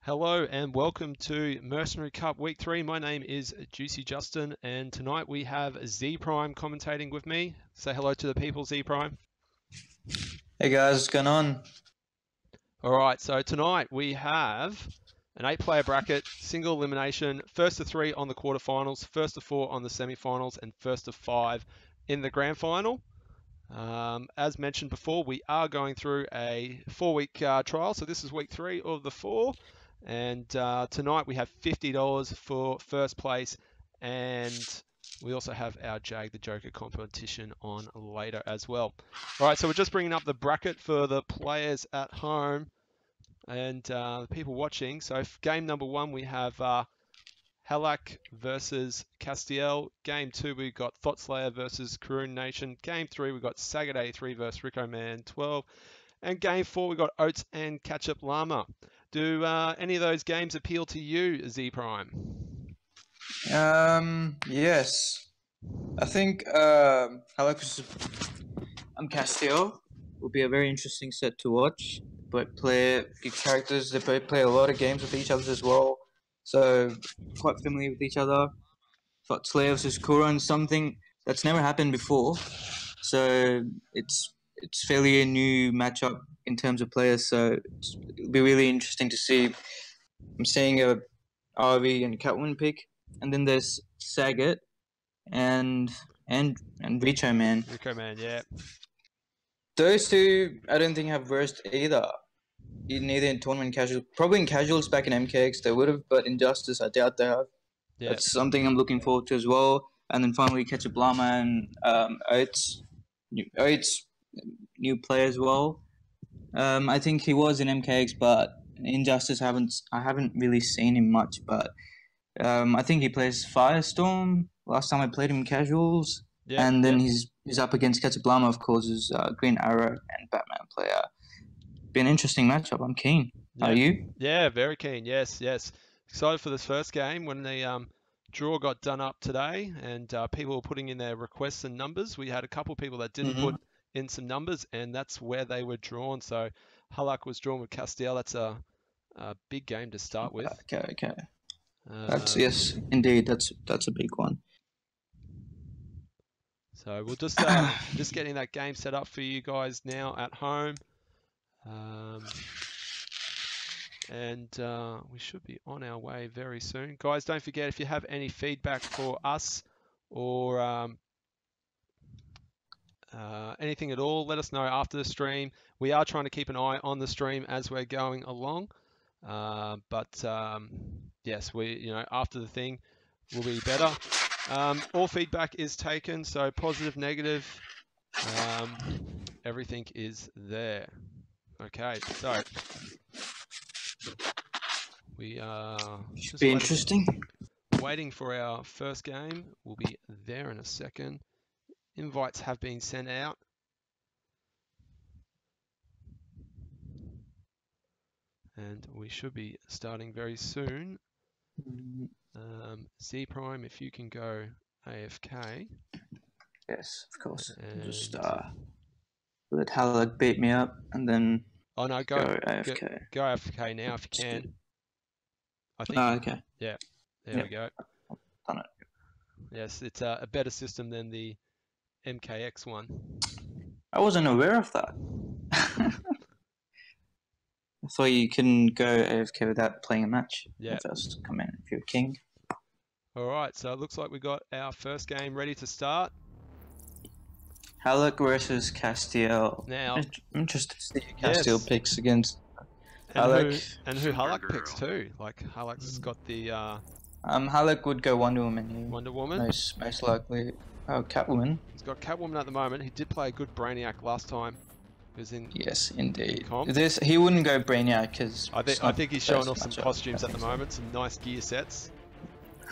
Hello and welcome to Mercenary Cup Week 3. My name is Juicy Justin and tonight we have ZPrime commentating with me. Say hello to the people, ZPrime. Hey guys, what's going on? Alright, so tonight we have an 8-player bracket, single elimination, first to 3 on the quarterfinals, first to 4 on the semifinals, and first to 5 in the grand final. As mentioned before, we are going through a 4-week trial, so this is week 3 of the 4. And tonight we have $50 for first place, and we also have our Jag the Joker competition on later as well. All right, so we're just bringing up the bracket for the players at home and the people watching. So game number 1 we have Hallak versus Castiel. Game 2 we got ThotSlayer versus Karun Nation. Game 3 we got Sagat83 versus Rico Man 12. And game 4 we got Oatts and KetchupLlama. Do any of those games appeal to you, ZPrime? Yes. I think Hallak versus Castiel will be a very interesting set to watch. Both play good characters. They both play a lot of games with each other as well, so quite familiar with each other. ThotSlayer versus Karun, something that's never happened before, so it's fairly a new matchup in terms of players, so it'll be really interesting to see. I'm seeing a RV and Catwoman pick, and then there's Sagat and Rico Man. Rico Man, yeah. Those two, I don't think have versed either. Neither in tournament casual, probably in casuals back in MKX they would have, but in Justice I doubt they have. Yeah. That's something I'm looking forward to as well. And then finally KetchupLlama and Oatts, new player as well. I think he was in MKX, but in Justice I haven't really seen him much. But I think he plays Firestorm. Last time I played him in casuals, and then he's up against KetchupLlama, of course, is Green Arrow and Batman player. Be an interesting matchup. I'm keen. Are you? Yeah, very keen. Yes. Excited for this first game. When the draw got done up today, and people were putting in their requests and numbers, we had a couple of people that didn't put in some numbers, and that's where they were drawn. So Hallak was drawn with Castiel. That's a big game to start with. Okay. That's yes, indeed. That's a big one. So we'll just getting that game set up for you guys now at home, and we should be on our way very soon, guys. Don't forget, if you have any feedback for us or anything at all, let us know after the stream. We are trying to keep an eye on the stream as we're going along, but yes, after the thing will be better. All feedback is taken, so positive, negative, everything is there. Okay, so we are should be interesting. Waiting for our first game. We'll be there in a second. Invites have been sent out. And we should be starting very soon. ZPrime, if you can go AFK. Yes, of course. Just let Hallak beat me up and then go AFK. Go AFK now if you can. I think. Okay. Yeah. There we go. Done it. Yes, it's a better system than the MKX one. I wasn't aware of that. I thought you couldn't go AFK without playing a match. Yeah. First come in if you're king. Alright, so it looks like we got our first game ready to start. Hallak versus Castiel. Now, I'm interested to see Castiel picks against Hallak. And who Hallak picks too. Like, Hallak's got the... Hallak would go Wonder Woman here. Wonder Woman? Most likely. Oh, Catwoman. He's got Catwoman at the moment. He did play a good Brainiac last time. Who's in? Yes, indeed. Comp? This he wouldn't go Brainiac because I think he's showing off some costumes at the moment, some nice gear sets.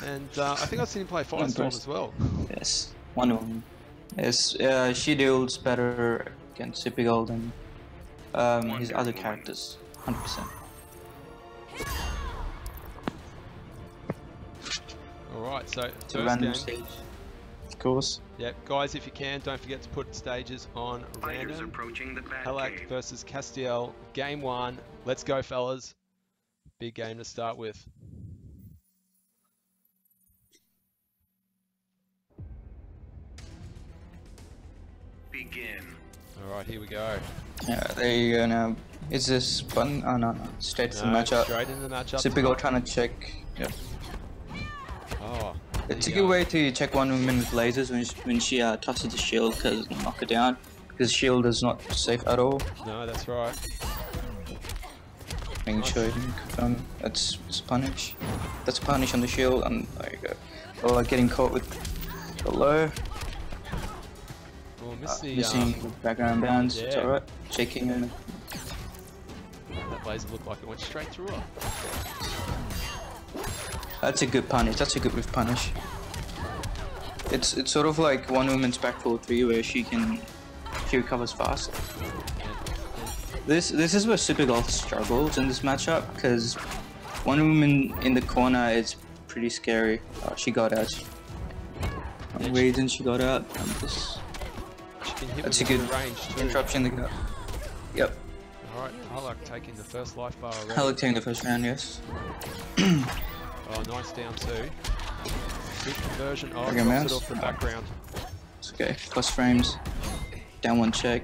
And I think I've seen him play Firestorm as well. Yes, one of them. Yes, she deals better against Supergold than his other characters, 100%. Alright, so It's a first random game. stage, of course. Yep, guys, if you can, don't forget to put stages on random. Hallak versus Castiel, game 1. Let's go, fellas. Big game to start with. Begin. Alright, here we go. Yeah, there you go now. Is this button? Oh no, straight to the matchup. Straight into the matchup. Supergold trying to check. Yep. Oh, It's a good way to check one woman with lasers when she tosses the shield because knock her down. Because shield is not safe at all. No, that's right. Making sure you can confirm that's punish. That's punish on the shield, and there you go. Or getting caught with the low. Oh, Missing the background bounds. yeah. It's alright. Checking him. That laser looked like it went straight through her. That's a good punish. That's a good whiff punish. It's sort of like one woman's back full 3 where she recovers fast. This is where Supergold struggles in this matchup because one woman in the corner is pretty scary. She got out. One reason she got out. That's a good interruption. Yep. Alright, Hallak taking the first life bar already. Hallak taking the first round, yes. Oh, nice down two. Good conversion. Oh, drops it off the background. It's okay. Plus frames. Down one check.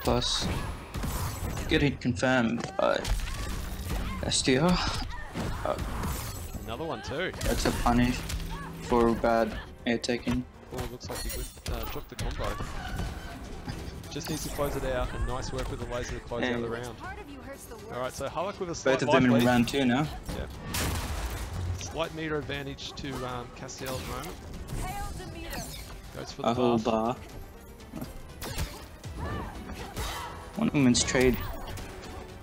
Plus. Get it confirmed by Castiel. Another one too. That's a punish for bad air taking. Oh, looks like he dropped the combo. Just needs to close it out, and nice work with the laser to close out the round. Alright, so Hallak with a slight Both of them in lead. round 2 now. Yep. Slight meter advantage to Castiel at the moment. Goes for the A whole buff. bar. One woman's trade.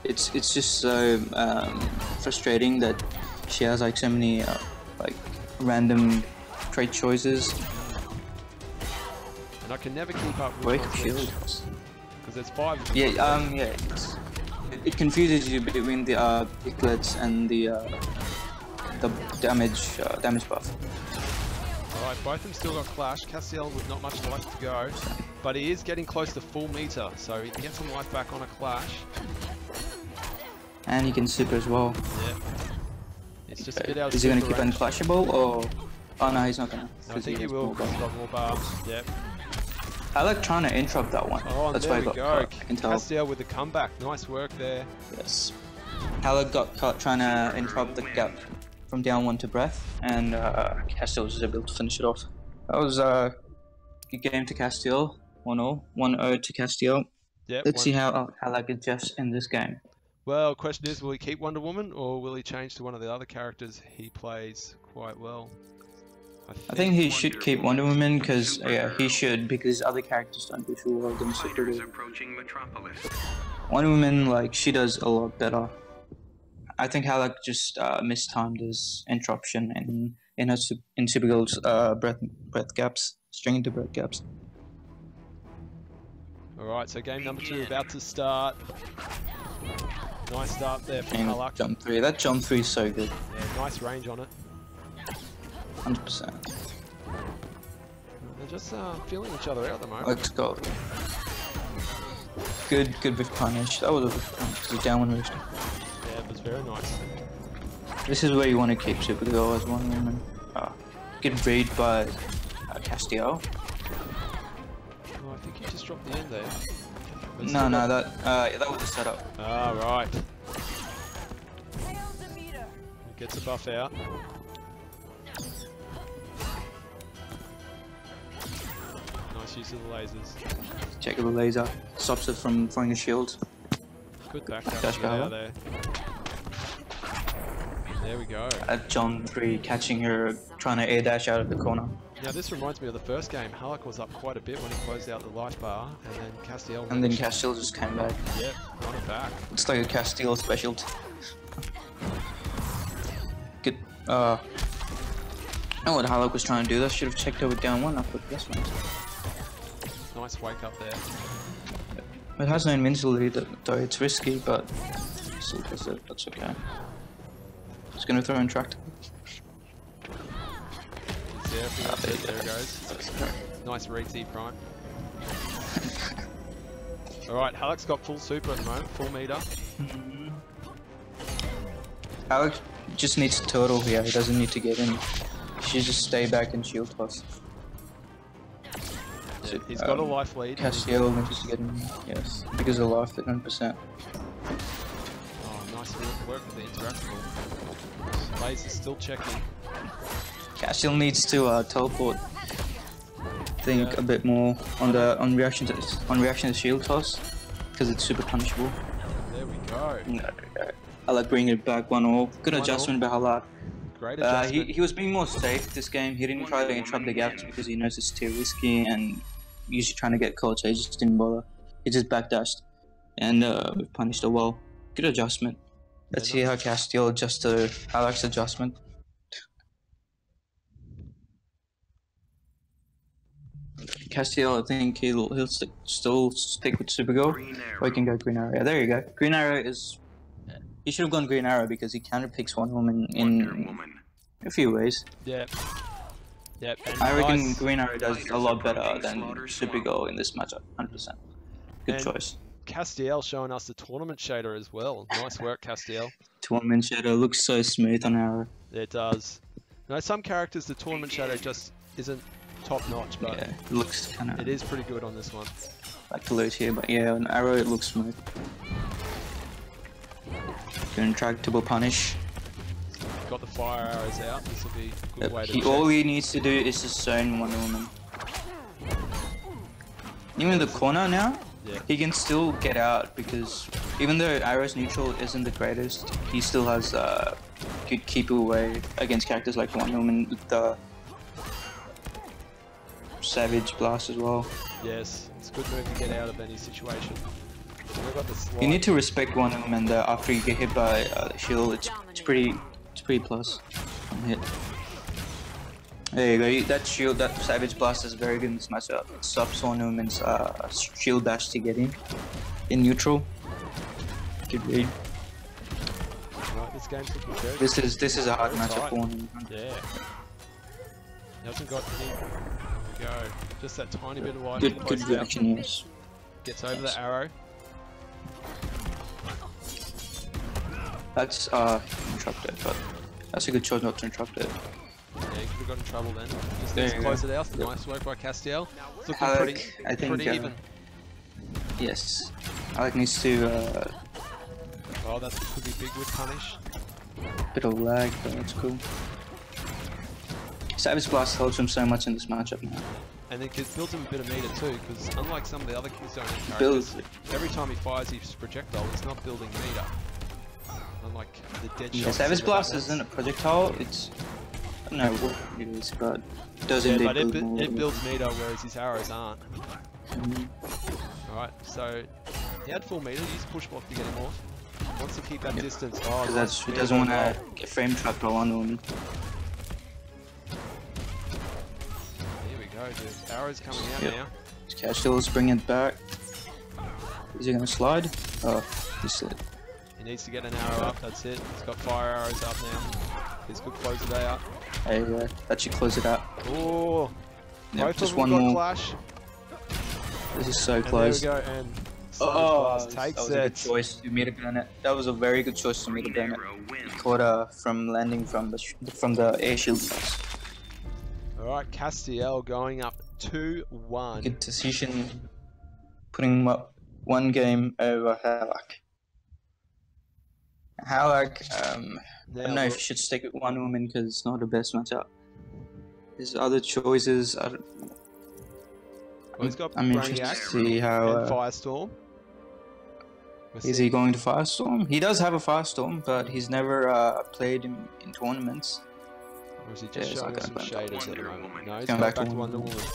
It's just so frustrating that she has like so many like random trade choices. And I can never keep up with Break my shield. because there's 5 of them. Yeah, it confuses you between the picklets and the damage buff. Alright, both of them still got clash. Castiel with not much life to go, but he is getting close to full meter, so he can get some life back on a clash. And he can super as well. Yep. It's just a bit out of Is he gonna super keep range. unclashable or? Oh no, he's not gonna. No, I think he will because he's got more bars. Yep. I like trying to interrupt that one. Oh, That's there why I we got go. caught. I can tell. Castiel with the comeback. Nice work there. Yes. Hallak got caught trying to interrupt the gap from down 1 to breath, and Castiel was able to finish it off. That was a good game to Castiel. 1-0. 1-0 to Castiel. Yep. Let's see how Hallak adjusts in this game. Well, question is, will he keep Wonder Woman or will he change to one of the other characters he plays quite well? I think he should keep Wonder Woman because he should because other characters don't do so well than Supergirl. Wonder Woman, like, she does a lot better. I think Hallak just mistimed his interruption in Supergirl's breath gaps, string into breath gaps. Alright, so game number 2 about to start. Nice start there from Hallak. Jump 3. That jump 3 is so good. Yeah, nice range on it. 100%. They're just feeling each other out at the moment. Let's go. Good with punish. That was a whiff punish. The down one wrist. Yeah, it was very nice. This is where you want to keep Supergirl as one woman. Good read by Castiel. Oh, I think he just dropped the end there. No, that was a setup. Ah, right. Gets a buff out. Nice use of the lasers. Check the laser. Stops it from throwing a shield. Good backup Dash to get out power. of there. There we go. At John 3 catching her trying to air dash out of the corner. Now this reminds me of the first game. Hallak was up quite a bit when he closed out the life bar, and then Castiel. And then Castiel just came back. Yep, on it back. It's like a Castiel specialty. Good. I know what Hallak was trying to do. I should have checked over down one. I put this one. Nice wake up there. It has no invincibility though. It's risky, but still does it. That's okay. Just gonna throw in tractor. Yeah, there it goes. Nice read ZPrime. Alright, Hallak's got full super at the moment, full meter. Hallak just needs to turtle here, he doesn't need to get in. He should just stay back and shield toss. Yeah, he's got a life lead. Castiel needs to get in, yes, because of life at 100%. Oh, nice work with the interactable. Blaze is still checking. Castiel needs to teleport. Think a bit more on reaction to shield toss, because it's super punishable. There we go. No, I like bringing it back 1-all. Good adjustment by Hallak. Great adjustment. He was being more safe this game. He didn't try to interrupt the gaps because he knows it's too risky and usually trying to get caught, so he just didn't bother. He just backdashed and we've punished it well. Good adjustment. Let's see how Castiel adjusts to Hallak's adjustment. Castiel, I think he'll still stick with Super Go, or he can go Green Arrow. Yeah, there you go. Green Arrow is... He should have gone Green Arrow because he counter picks one woman in a few ways. Yeah. Yep. I reckon Green Arrow does a lot better than Super Go in this matchup, 100%. Good choice. Castiel showing us the tournament shader as well. Nice work, Castiel. Tournament shader looks so smooth on Arrow. It does. Now, some characters, the tournament shadow just isn't top notch, but yeah, it looks kind of... It is pretty good on this one. Like the loot here, but yeah, on Arrow it looks smooth. Good intractable punish. Got the fire arrows out. This will be a good way to all he needs to do is just zone one woman. Even in the corner now, he can still get out because even though Arrow's neutral isn't the greatest, he still has good keep away against characters like one woman with the Savage Blast as well. Yes, it's a good move to get out of any situation. Got the you need to respect one woman there after you get hit by the shield. It's pretty plus hit. There you go. That shield, that Savage Blast is very good in this matchup. It stops one woman's shield dash to get in neutral. Good read. Right, this game's looking good. This is a hard matchup for one. Yeah. He hasn't got any. There we go. Just that tiny bit of life. Good reaction, yes. Gets over the arrow. That's interrupt it, but that's a good choice not to interrupt it. Yeah, he could have got in trouble then. Just needs to close it out. Nice work by Castiel. It's looking Hallak, pretty even. Yes. Hallak needs to... oh, that could be big with punish. Bit of lag, but that's cool. Savage Blast helps him so much in this matchup now. And then it builds him a bit of meter too, because unlike some of the other Killzone characters, every time he fires his projectile, it's not building meter. Unlike the dead shot. Savage Blast isn't a projectile, it's... I don't know what it is, but it does indeed but build it builds meter, whereas his arrows aren't. Alright, so he had full meter, he used push block to get him off. Wants to keep that distance. Oh, because he doesn't want to get frame trapped by one woman. Dude. Arrows coming out now. Castiel's bringing it back. Is he gonna slide? Oh, he slid. He needs to get an arrow up, that's it. He's got fire arrows up now. This could close it out. There you go. That should close it out. Oh, yep, just one more. Clash. This is so close. There we go, and that was a good choice to meter burn it. That was a very good choice to meter burn it. Caught from landing from the air shield. Alright, Castiel going up 2-1. Good decision, putting him up one game over Hallak. Hallak, I don't know if you should stick with one woman because it's not the best matchup. His other choices, well, he's got I'm interested to see how... Firestorm. Is he going to Firestorm? He does have a Firestorm, but he's never played in tournaments. Or is he Yeah, just he's showing not us some gonna go back shaders to at the Wonder moment? Woman. No, he's Going going back back to to Wonder Wonder Woman.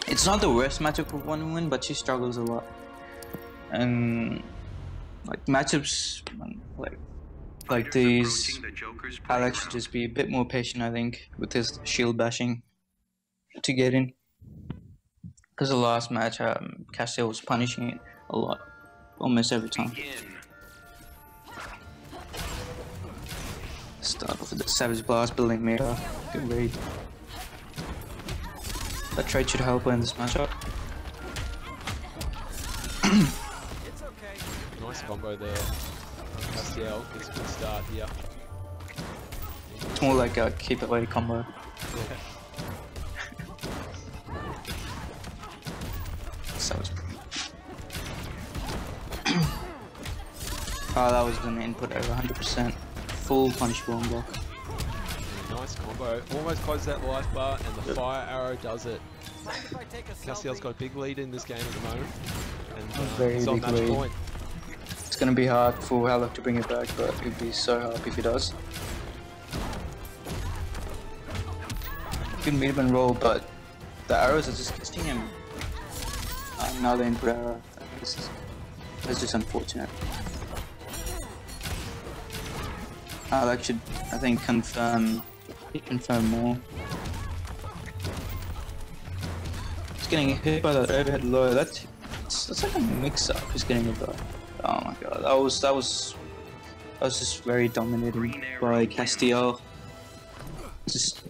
It's not the worst matchup for Wonder Woman, but she struggles a lot. And like matchups like Fighters these, approaching the Joker's Hallak should playground. just be a bit more patient, I think, with his shield bashing to get in. Because the last match, Castiel was punishing it a lot, almost every time. Begin. Start off with the Savage Blast, building meter. Good read. That trade should help her in this matchup. Nice combo there. Castiel gets a good start here. It's more like a keep it ready combo. Yeah. Savage. Oh, that was an input over 100%. Full punish ball and block. Nice combo. Almost closes that life bar, and the fire arrow does it. Castiel's got a big lead in this game at the moment, and very he's on big match lead. point. It's gonna be hard for Hallak to bring it back, but it'd be so hard if he does. Good mid and roll, but the arrows are just catching him. Another input arrow. That's just unfortunate. Hallak should, I think, confirm more. He's getting hit by that overhead low. That's like a mix-up. He's getting it though. Oh my god, that was just very dominated by Castiel. Just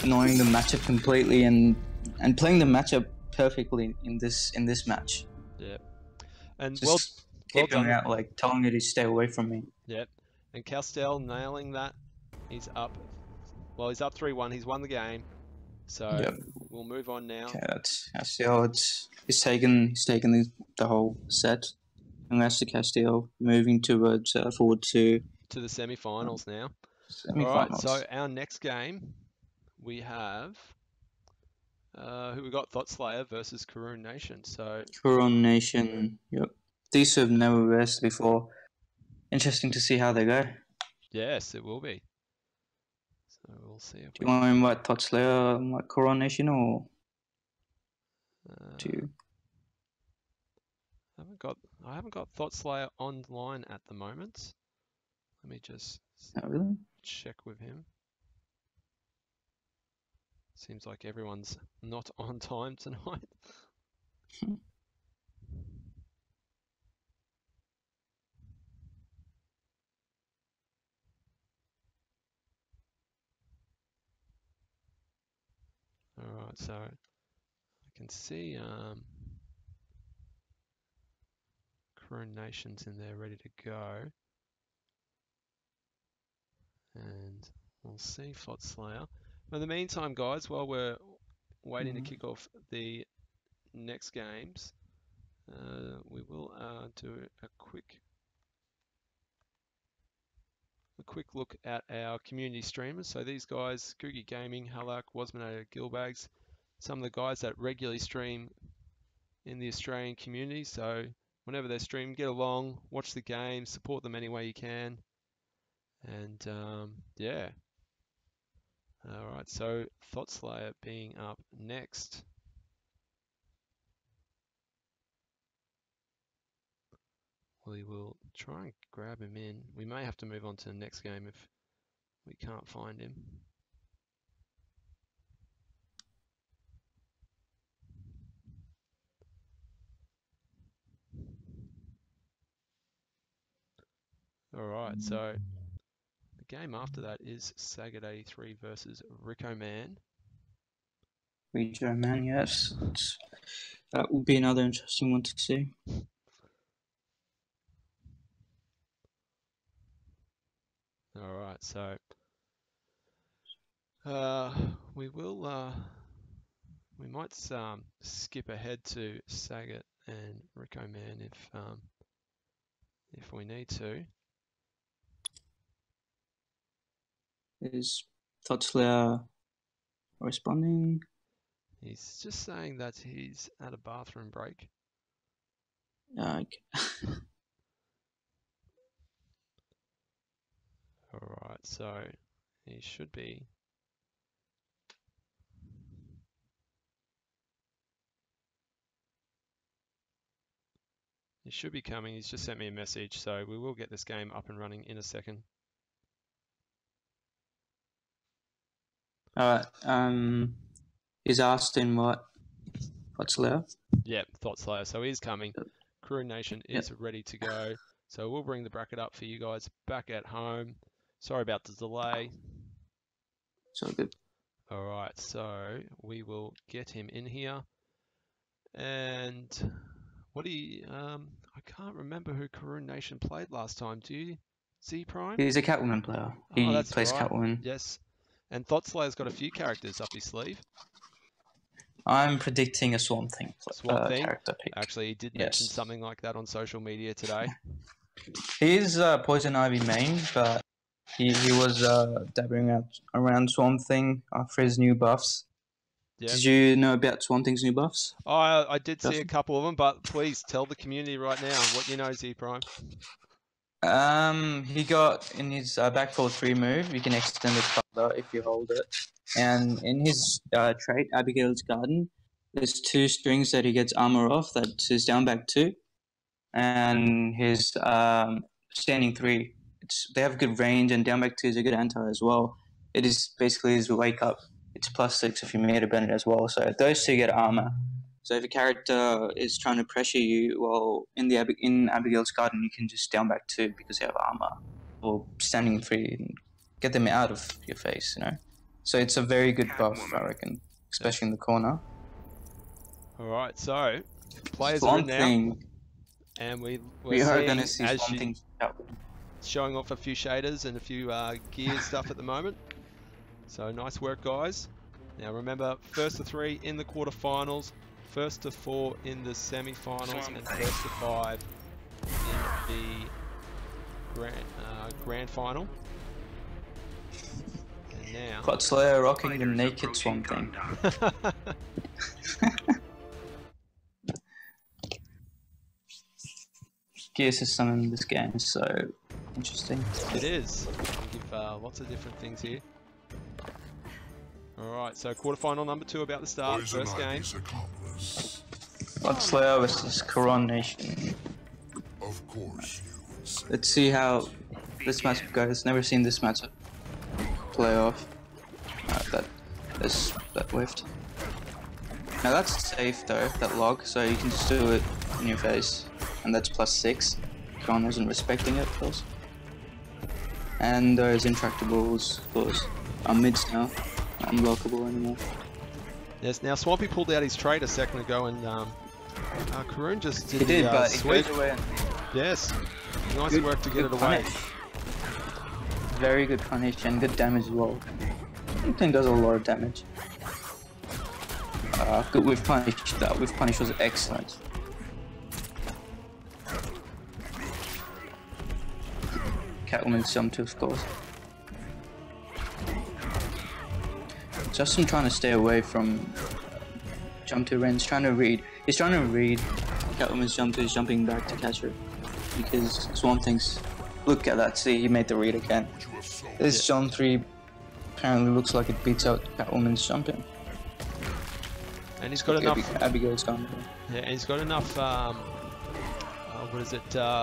knowing the matchup completely and playing the matchup perfectly in this match. Yeah. And Just well keeping done. him out, like telling it to stay away from me. Yep. And Castiel nailing that. He's up. Well, he's up 3-1. He's won the game. So Yep. we'll move on now. Okay, that's Castiel. He's taken the whole set. And that's the Castiel moving towards forward to To the semi-finals now. semi-finals. All right. So our next game, we have who we got? ThotSlayer versus Karun Nation. So Coronation. Yep. These have never wrestled before. Interesting to see how they go. yes, it will be. So we'll see if Do we you want to invite ThotSlayer, like Coronation, or uh, do I haven't got ThotSlayer online at the moment. Let me just not really? check with him. Seems like everyone's not on time tonight. All right, so I can see Karun Nation's in there ready to go. And we'll see ThotSlayer. In the meantime, guys, while we're waiting to kick off the next games, we will do a quick look at our community streamers. So these guys, Googie Gaming, Hallak, Wasminator, Gilbags, some of the guys that regularly stream in the Australian community. So whenever they stream, get along, watch the game, support them any way you can. And yeah. All right, so ThotSlayer being up next. We will try and grab him in. We may have to move on to the next game if we can't find him. All right, so the game after that is Sagat83 versus Rico Man. Rejo Man, yes. That will be another interesting one to see. All right, so we will we might skip ahead to Sagat and Rico Man if we need to. Is ThotSlayer responding? He's just saying that he's at a bathroom break. Okay. All right, so he should be should be coming. He's just sent me a message, so we will get this game up and running in a second. Alright, is Austin ThotSlayer? Yep, ThotSlayer. So he's coming. Crew Nation is ready to go. So we'll bring the bracket up for you guys back at home. Sorry about the delay. So good. All right, so we will get him in here. And what do you, I can't remember who Karun Nation played last time. Do you? ZPrime? He's a Catwoman player. He plays right. Catwoman. Yes. And ThotSlayer's got a few characters up his sleeve. I'm predicting a Swamp Thing character pick. Actually, he did mention something like that on social media today. He's Poison Ivy main, but he was dabbling around Swamp Thing after his new buffs. Yep. Did you know about Swamp Thing's new buffs? I did see a couple of them, but please tell the community right now what you know, ZPrime. He got in his backfall 3 move, you can extend the color if you hold it. And in his trait, Abigail's Garden, there's 2 strings that he gets armor off, that's his down back 2. And his standing 3, they have good range, and down back 2 is a good anti as well. It is basically his wake up. It's +6 if you meta bend it as well. So those 2 get armor. So if a character is trying to pressure you, well, in Abigail's Garden, you can just down back 2 because you have armor, or standing 3 and get them out of your face, you know. So it's a very good buff, I reckon, especially in the corner. All right, so players are in now, and we are going to see Swamp Thing showing off a few shaders and a few gear stuff at the moment. So nice work, guys. Now remember, first to 3 in the quarterfinals, first to 4 in the semi-finals, and first to 5 in the grand final. And now ThotSlayer rocking the naked Swamp Thing. Gear system in this game is so interesting. It is. We give lots of different things here. Alright, so quarterfinal number 2 about to start. First game. ThotSlayer versus Karun Nation. Of course you. Let's see how this matchup goes. Never seen this matchup play off. That whiffed. Now that's safe though, that log, so you can just do it in your face. And that's +6. Karun wasn't respecting it, of course. And those intractables, of course, are mids now. Not unblockable anymore. Yes, now Swampy pulled out his trade a second ago, and Karun just did but sweep. it goes away. Yes, nice work to get it away. Very good punish and good damage as well. I think does a lot of damage. Good with punish. That with punish was excellent. Catwoman's jump too, of course. Justin trying to stay away from jump to Ren's trying to read. He's trying to read Catwoman's jump to, he's jumping back to catch her. Because Swamp Thing's... Look at that, see, he made the read again. This jump 3 apparently looks like it beats out Catwoman's jumping. And he's got enough... Abigail's gone. Yeah, and he's got enough...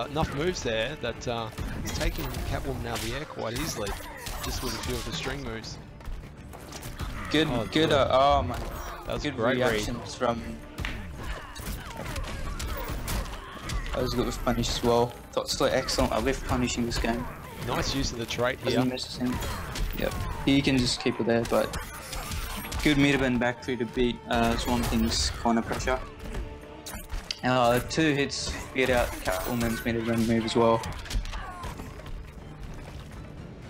enough moves there that he's taking Catwoman out of the air quite easily. Just with a few of the string moves. Good, oh my, that was good great reactions read. From. That was good with punish as well. ThotSlayer excellent. I love punishing this game. Nice use of the trait here. Doesn't miss him. Yep, he can just keep it there, but good meter bend back through to beat Swamp Thing's corner pressure. 2 hits beat out Catwoman's meter bend move as well.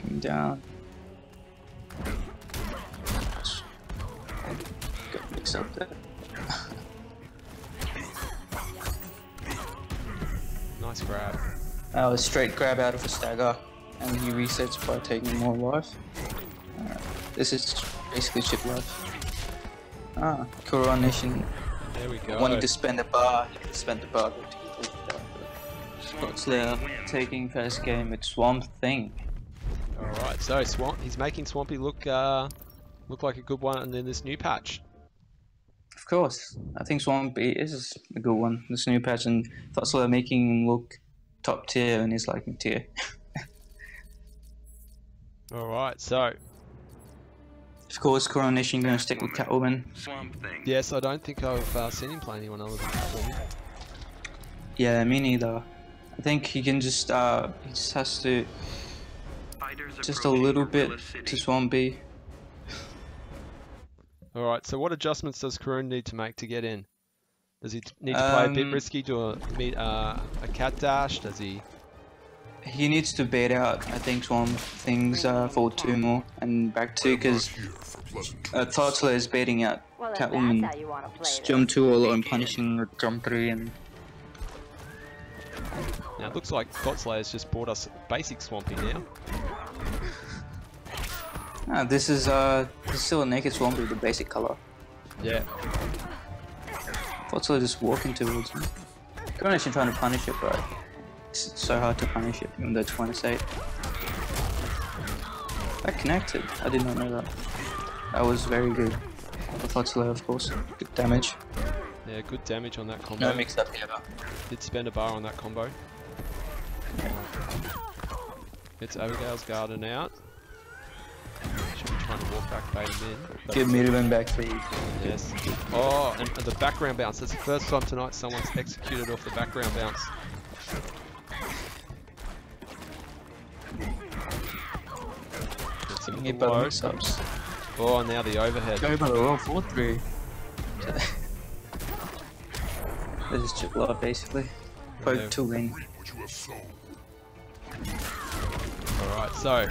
Coming down. Got mixed up there. Nice grab. A straight grab out of a stagger, and he resets by taking more life. This is basically chip life. Karun Nation. There we go. Wanting to spend a bar, he can spend the bar. ThotSlayer taking first game with Swamp Thing. Alright, so he's making Swampy look like a good one in this new patch. Of course, I think Swampy is a good one. This new patch, and ThotSlayer making him look top tier and he's like mid tier. Alright, so Of course, Coronation gonna stick with Catwoman. Swamp Thing. yes, I don't think I've seen him play anyone other than Catwoman. Yeah, me neither. I think he can just he just has to Fighters just a approaching little bit Gorilla City. to Swampy. Alright, so what adjustments does Karun need to make to get in? Does he need to play a bit risky to meet a cat dash? Does he? He needs to bait out, I think, Swamp Things forward 2 more and back 2 because Here for pleasant ThotSlayer is baiting out Well, if Catwoman. that's how you want to play Jump 2 all and punishing jump 3 and Now it looks like ThotSlayer's just bought us basic Swampy now. this is still a naked Swampy with the basic color. Yeah. ThotSlayer just walking towards him. Coronation trying to punish it, but it's so hard to punish it even though it's -8. That connected. I did not know that. That was very good. The ThotSlayer, of course. Good damage. Yeah, good damage on that combo. No mix up here. Did spend a bar on that combo. It's Abigail's Garden out. Should be trying to walk back, bait him in. but- Give me the back for you. Yes. Oh, and the background bounce. That's the first time tonight someone's executed off the background bounce. Gets him Get with the better low. mix ups. Oh, now the overhead. Go by the roll 4-3. This is chip love basically. Poke Yeah. to win. reap what you have sown. Alright, so.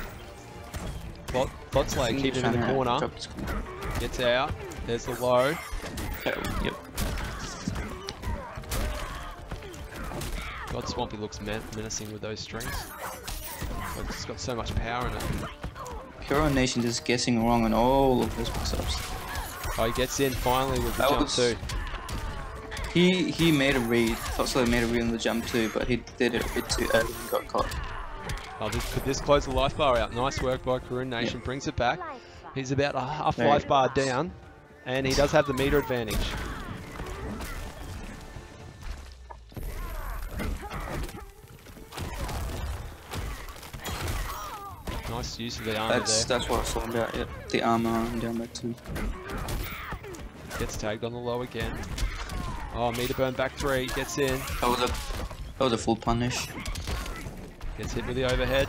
ThotSlayer keeping him in the corner. Gets out. There's the low. Yep. God, Swampy looks menacing with those strings. It's got so much power in it. Coronation just guessing wrong on all of those mix ups. Oh, he gets in finally with the That jump was- too. He made a read. ThotSlayer made a read on the jump too, but he did it a bit too early and got caught. Oh, could this close the life bar out? Nice work by Karun Nation. Brings it back. He's about a half Very life bar down, and he does have the meter advantage. Nice use of the armor there. That's what I saw about it. The armor and down back too. Gets tagged on the low again. Oh, meter burn back 3. Gets in. That was a full punish. Gets hit with the overhead.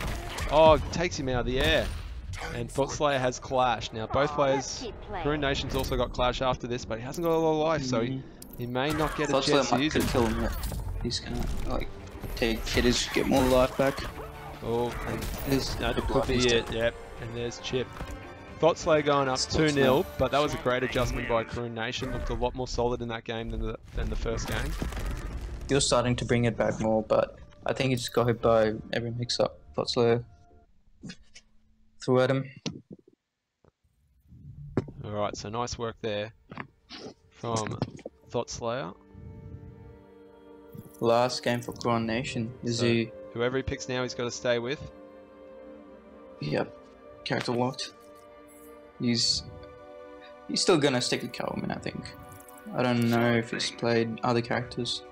Oh, takes him out of the air. And ThotSlayer has Clash. Now both players, Karun Nation's also got Clash after this, but he hasn't got a lot of life, so he may not get a chance ThotSlayer to might use could it. kill him yet. He's gonna like take hitters, get more life back. Oh, and His that could be it, yep. And there's Chip. ThotSlayer going up 2-0, but that was a great adjustment by Karun Nation. Looked a lot more solid in that game than the first game. You're starting to bring it back more, but I think he just got hit by every mix-up. ThotSlayer threw at him. Alright, so nice work there from ThotSlayer. Last game for Coronation. Is So- he? Whoever he picks now, he's got to stay with. Yep. Character locked. He's still gonna stick with Catwoman, I think. I don't know if he's played other characters.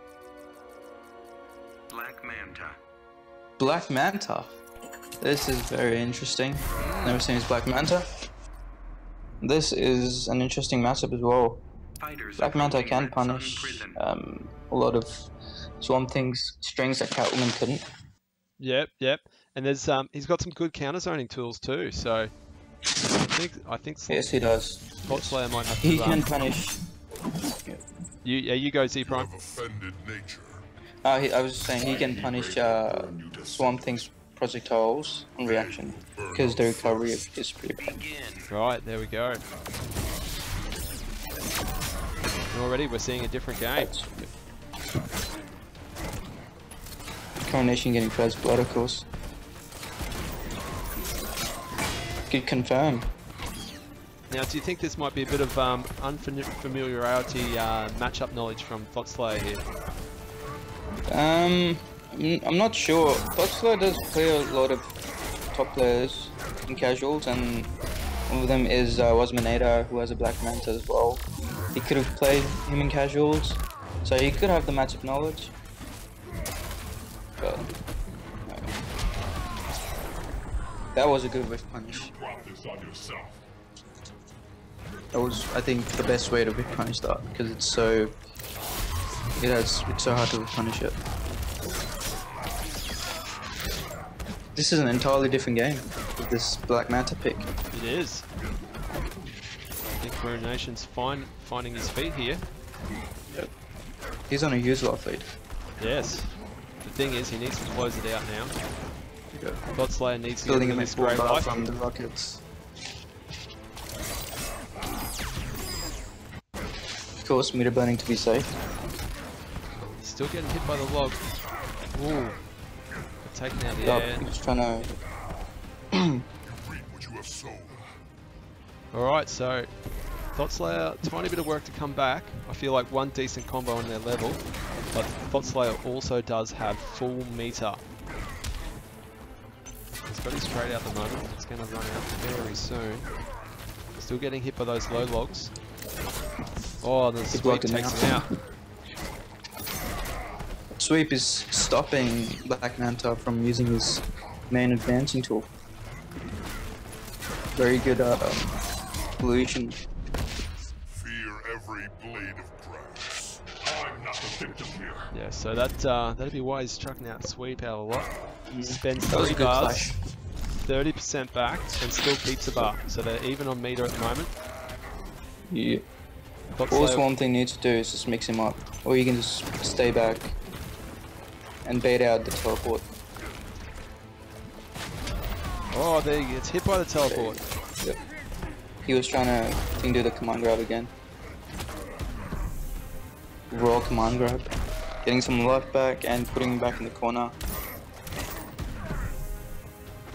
Black Manta. Black Manta. This is very interesting. Never seen his Black Manta. This is an interesting matchup as well. Fighters Black Manta approaching can Red Sun punish Prison. a lot of Swamp Things strings that Catwoman couldn't. Yep. And there's he's got some good counter zoning tools too. So I think Yes, he does. ThotSlayer might have to. He can punish. You go You ZPrime. have offended nature. I was saying he can punish Swamp Things projectiles on reaction because the recovery is pretty bad. Begin. Right, there we go. And already we're seeing a different game. Coronation getting first blood, of course. Good confirm. Now, do you think this might be a bit of unfamiliarity matchup knowledge from ThotSlayer here? I'm not sure. ThotSlayer does play a lot of top players in casuals, and One of them is was Mineta, who has a Black Manta as well. He could have played him in casuals, so he could have the matchup knowledge. But no. That was a good whiff punish. That was, I think, the best way to whiff punish that, because it's so hard to whiff punish it. This is an entirely different game with this Black Manta pick. It is. I think Rune Nation's finding his feet here. Yep. He's on a huge lot lead. Yes. The thing is, he needs to close it out now. ThotSlayer needs to Building get him this full great bar life. from the rockets. Of course, meter burning to be safe. Still getting hit by the log. Ooh. Taking out the Yup, air. he's trying to. Reap what you have sown. Alright, so ThotSlayer, tiny bit of work to come back. I feel like one decent combo on their level, but ThotSlayer also does have full meter. He's got his trade out at the moment. It's going to run out very soon. Still getting hit by those low logs. Oh, the sweep takes him out. Sweep is stopping Black Manta from using his main advancing tool. Very good illusion. Fear every blade of grass. I'm not the victim here. Yeah, so that'd be why he's chucking out sweep out a lot. Spends That was 3 a good bars, clash. 30% back, and still keeps a bar. So they're even on meter at the moment. Yeah. All ThotSlayer- Swamp Thing needs to do is just mix him up, or you can just stay back and bait out the teleport. Oh, there he gets hit by the teleport. Yep. He was trying to do the command grab again. Raw command grab. Getting some life back and putting him back in the corner.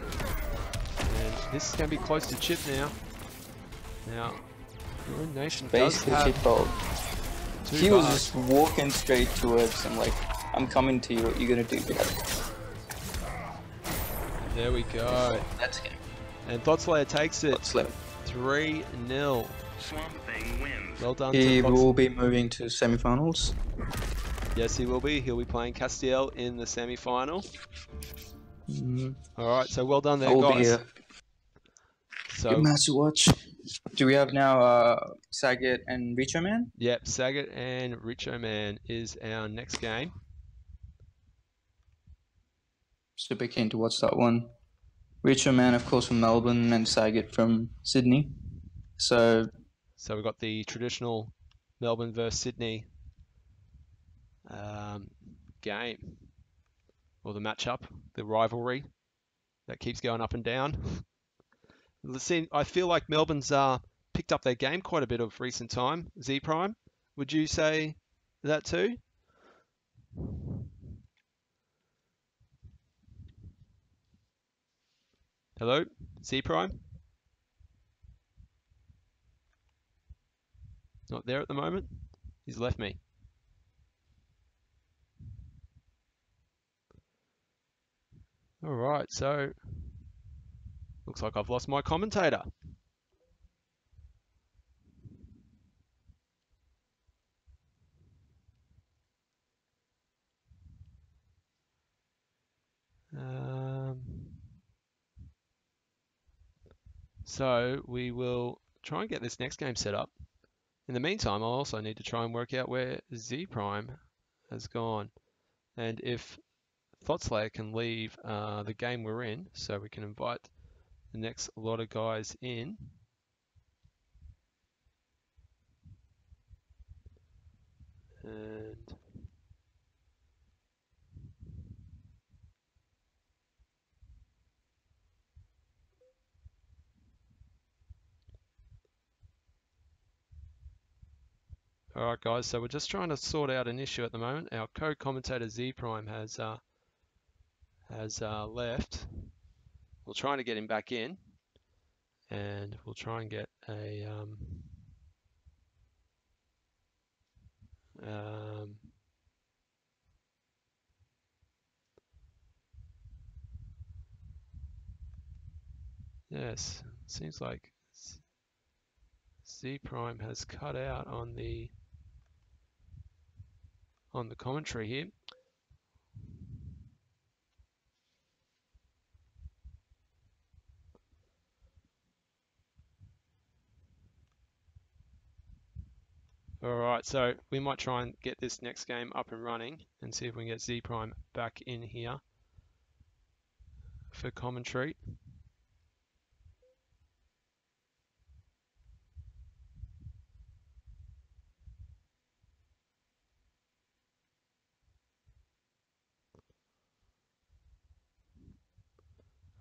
And this is going to be close to chip now. Now, Rune Nation does Basically, have chip bolt. 2 He was bars. just walking straight towards him like, I'm coming to you, what you gonna do? There we go. That's him. And ThotSlayer takes it ThotSlayer. Swamp 3-0. Thing wins. Well done He to ThotSlayer. will be moving to semi-finals. Yes, he will be. He'll be playing Castiel in the semi-final. Alright, so well done there, That will be guys. a So, good match to watch. Do we have now Saget and Richo Man? yep, Saget and Richo Man is our next game. Super keen to watch that one. Richo Man, of course, from Melbourne, and Saget from Sydney. So So we've got the traditional Melbourne versus Sydney game, or the matchup, the rivalry that keeps going up and down. I feel like Melbourne's picked up their game quite a bit of recent time. ZPrime, would you say that too? Hello, ZPrime? Not there at the moment. He's left me. Alright, so looks like I've lost my commentator. So we will try and get this next game set up. In the meantime, I'll also need to try and work out where ZPrime has gone. And if ThotSlayer can leave the game we're in, so we can invite the next lot of guys in. And alright guys, so we're just trying to sort out an issue at the moment. Our co-commentator ZPrime has left. We're trying to get him back in, and we'll try and get a yes, seems like ZPrime has cut out on the commentary here. Alright, so we might try and get this next game up and running and see if we can get ZPrime back in here for commentary.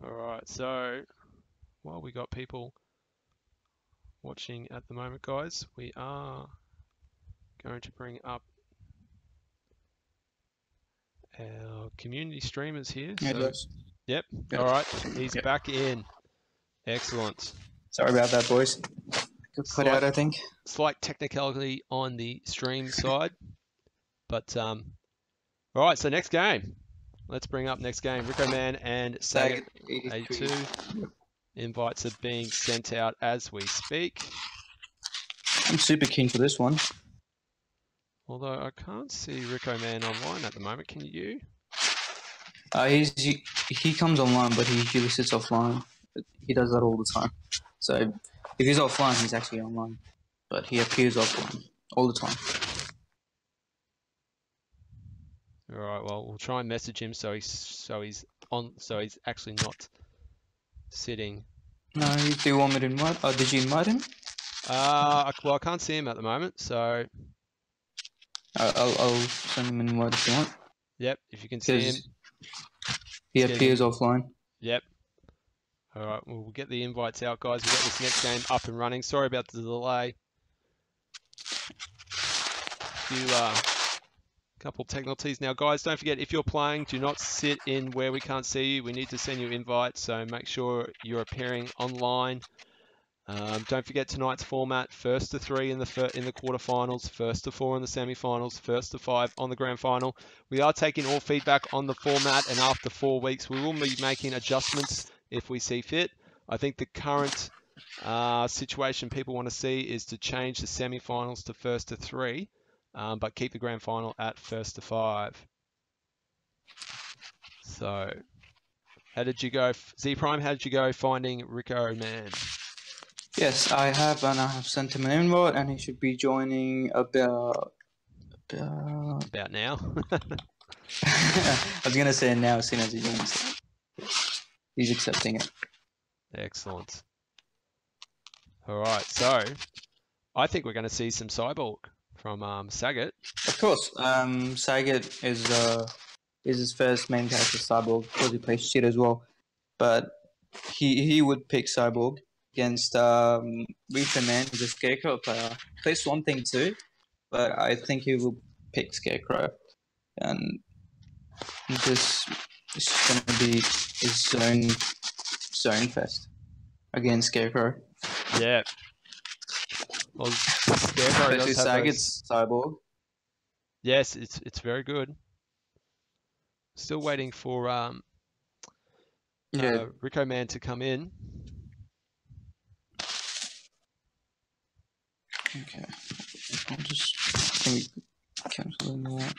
Alright, so while we got people watching at the moment, guys, we are going to bring up our community streamers here. Yeah, So, yep. Alright, he's back in. Excellent. Sorry about that, boys. Got cut out, I think. Slight technicality on the stream side. But, alright, so next game. Let's bring up next game. RicoMan and Saget 82. Invites are being sent out as we speak. I'm super keen for this one. Although I can't see RicoMan online at the moment. Can you? He comes online, but he usually sits offline. He does that all the time. So if he's offline, he's actually online, but he appears offline all the time. All right. Well, we'll try and message him so he's actually not sitting. No, do you want me to invite? Oh, did you invite him? Well, I can't see him at the moment, so I'll send him an invite if you want. Yep, if you can see him. He appears offline. Yep. All right, we'll get the invites out, guys. We'll get this next game up and running. Sorry about the delay. Couple technicalities. Now, guys, don't forget, if you're playing, do not sit in where we can't see you. We need to send you invites, so make sure you're appearing online. Don't forget tonight's format: first to 3 in the quarterfinals, first to 4 in the semi-finals, first to 5 on the grand final. We are taking all feedback on the format, and after 4 weeks, we will be making adjustments if we see fit. I think the current situation people want to see is to change the semi-finals to first to 3, but keep the grand final at first to 5. So, how did you go, ZPrime? How did you go finding RicoMan? Yes, I have, and I have sent him an invite, and he should be joining about now. I was gonna say now as soon as he joins. He's accepting it. Excellent. All right, so I think we're going to see some Cyborg from Saget. Of course, Saget is his first main character, Cyborg, because he plays shit as well. But he would pick Cyborg against RicoMan, who's a Scarecrow player. Plays Swamp Thing too, but I think he will pick Scarecrow. And this is going to be his zone fest against Scarecrow. Yeah. Well, Scarecrow does have Saget's Cyborg. Yes, it's very good. Still waiting for RicoMan to come in. Okay. I'll just cancel that.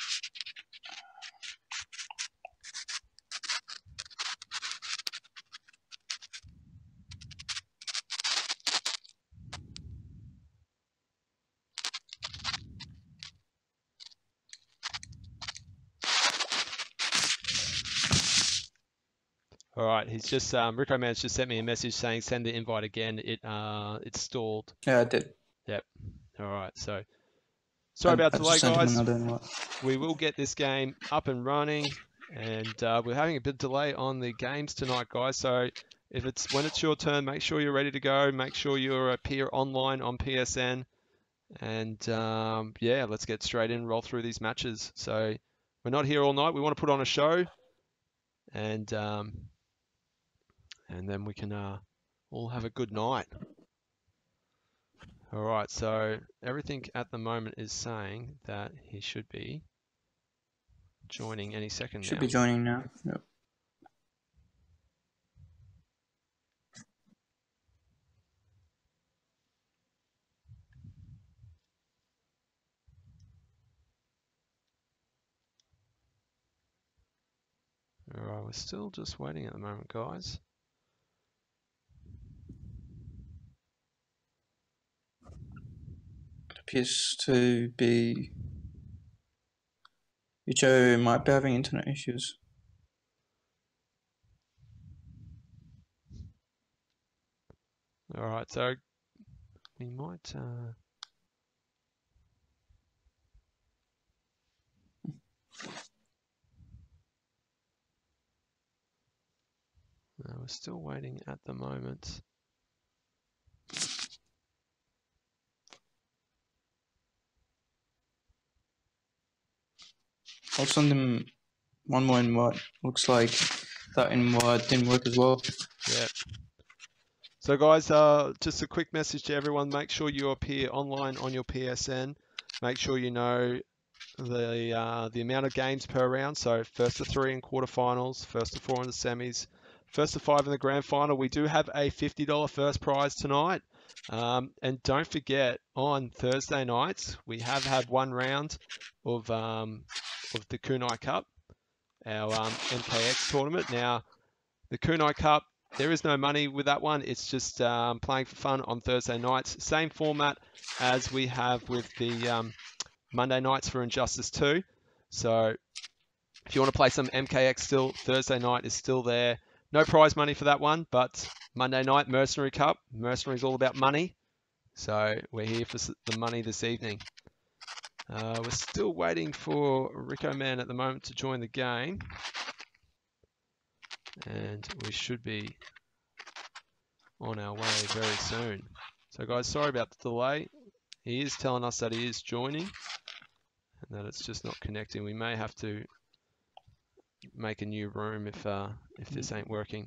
All right, he's just RicoMan's just sent me a message saying send the invite again. It's stalled. Yeah, I did. Yep. All right, so sorry about the delay, guys. We will get this game up and running, and we're having a bit of delay on the games tonight, guys. So when it's your turn, make sure you're ready to go. Make sure you appear online on PSN, and yeah, let's get straight in, roll through these matches. So we're not here all night. We want to put on a show, and then we can all have a good night. All right, so everything at the moment is saying that he should be joining any second now. Should be joining now. Yep. We're still just waiting at the moment, guys. It appears to be Joe might be having internet issues. All right, so we might. No, we're still waiting at the moment. I'll send them one more invite. Looks like that invite didn't work as well. Yeah. So guys, just a quick message to everyone. Make sure you appear online on your PSN. Make sure you know the amount of games per round. So first to 3 in quarterfinals, first to 4 in the semis, first to 5 in the grand final. We do have a $50 first prize tonight. And don't forget, on Thursday nights, we have had one round of the Kunai Cup, our MKX tournament. Now, the Kunai Cup, there is no money with that one. It's just playing for fun on Thursday nights. Same format as we have with the Monday nights for Injustice 2. So if you want to play some MKX still, Thursday night is still there. No prize money for that one, but Monday night, Mercenary Cup. Mercenary is all about money. So we're here for the money this evening. We're still waiting for Rico Man at the moment to join the game. And we should be on our way very soon. So guys, sorry about the delay. He is telling us that he is joining and that it's just not connecting. We may have to make a new room if this ain't working.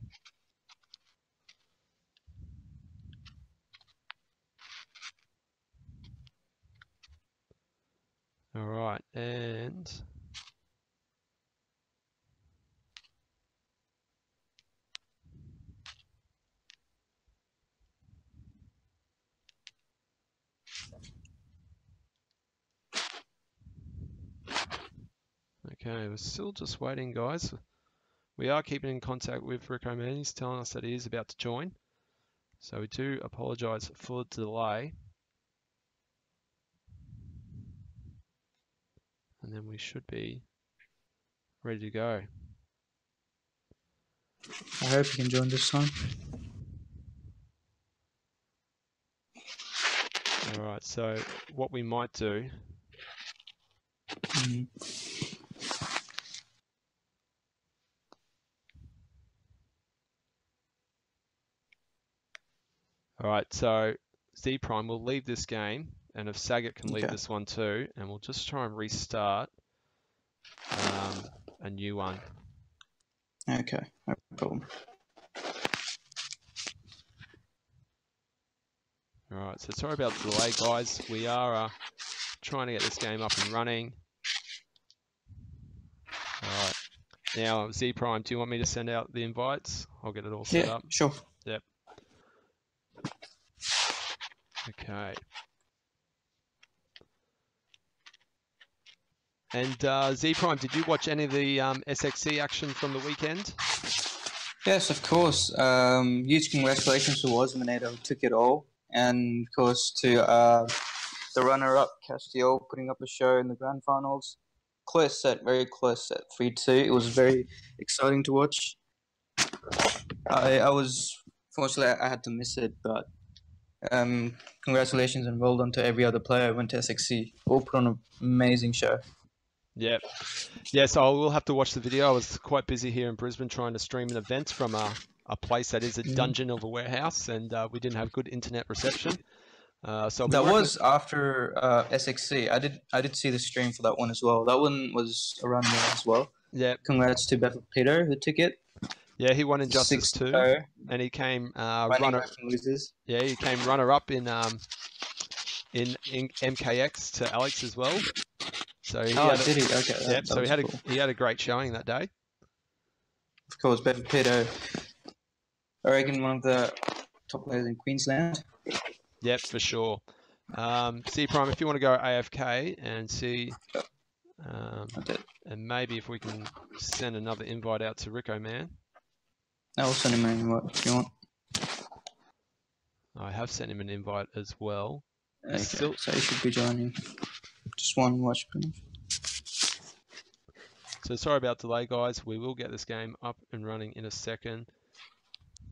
All right, and okay, we're still just waiting, guys. We are keeping in contact with Rico Man. He's telling us that he is about to join. So we do apologize for the delay. And then we should be ready to go. I hope you can join this time. All right, so what we might do. All right, so ZPrime will leave this game, and if Saget can leave this one too, and we'll just try and restart a new one. Okay, no problem. All right, so sorry about the delay, guys. We are trying to get this game up and running. All right, now ZPrime, do you want me to send out the invites? I'll get it all set up. Sure. Yep. Okay. And ZPrime, did you watch any of the SXC action from the weekend? Yes, of course. Huge congratulations to Wasminator who took it all. And of course to the runner-up, Castiel, putting up a show in the grand finals. Close set, very close set, 3-2. It was very exciting to watch. Fortunately, I had to miss it, but congratulations and well done to every other player who went to SXC. All put on an amazing show. Yep. Yeah, so I will have to watch the video. I was quite busy here in Brisbane trying to stream an event from a place that is a dungeon of a warehouse, and we didn't have good internet reception. So that was after SXC. I did see the stream for that one as well. That one was around there as well. Yeah. Congrats to Beth Peter who took it. Yeah, he won Injustice 2, and he came runner. Yeah, he came runner up in MKX to Alex as well. So he did he? Okay. Yep. So he had a great showing that day. Of course, Beth Peter, I reckon one of the top players in Queensland. Yep, for sure. ZPrime, if you want to go AFK and see Okay. And maybe if we can send another invite out to Rico Man. I'll send him an invite if you want. I have sent him an invite as well. Okay, Still... so he should be joining. Just one watch. So sorry about delay, guys. We will get this game up and running in a second.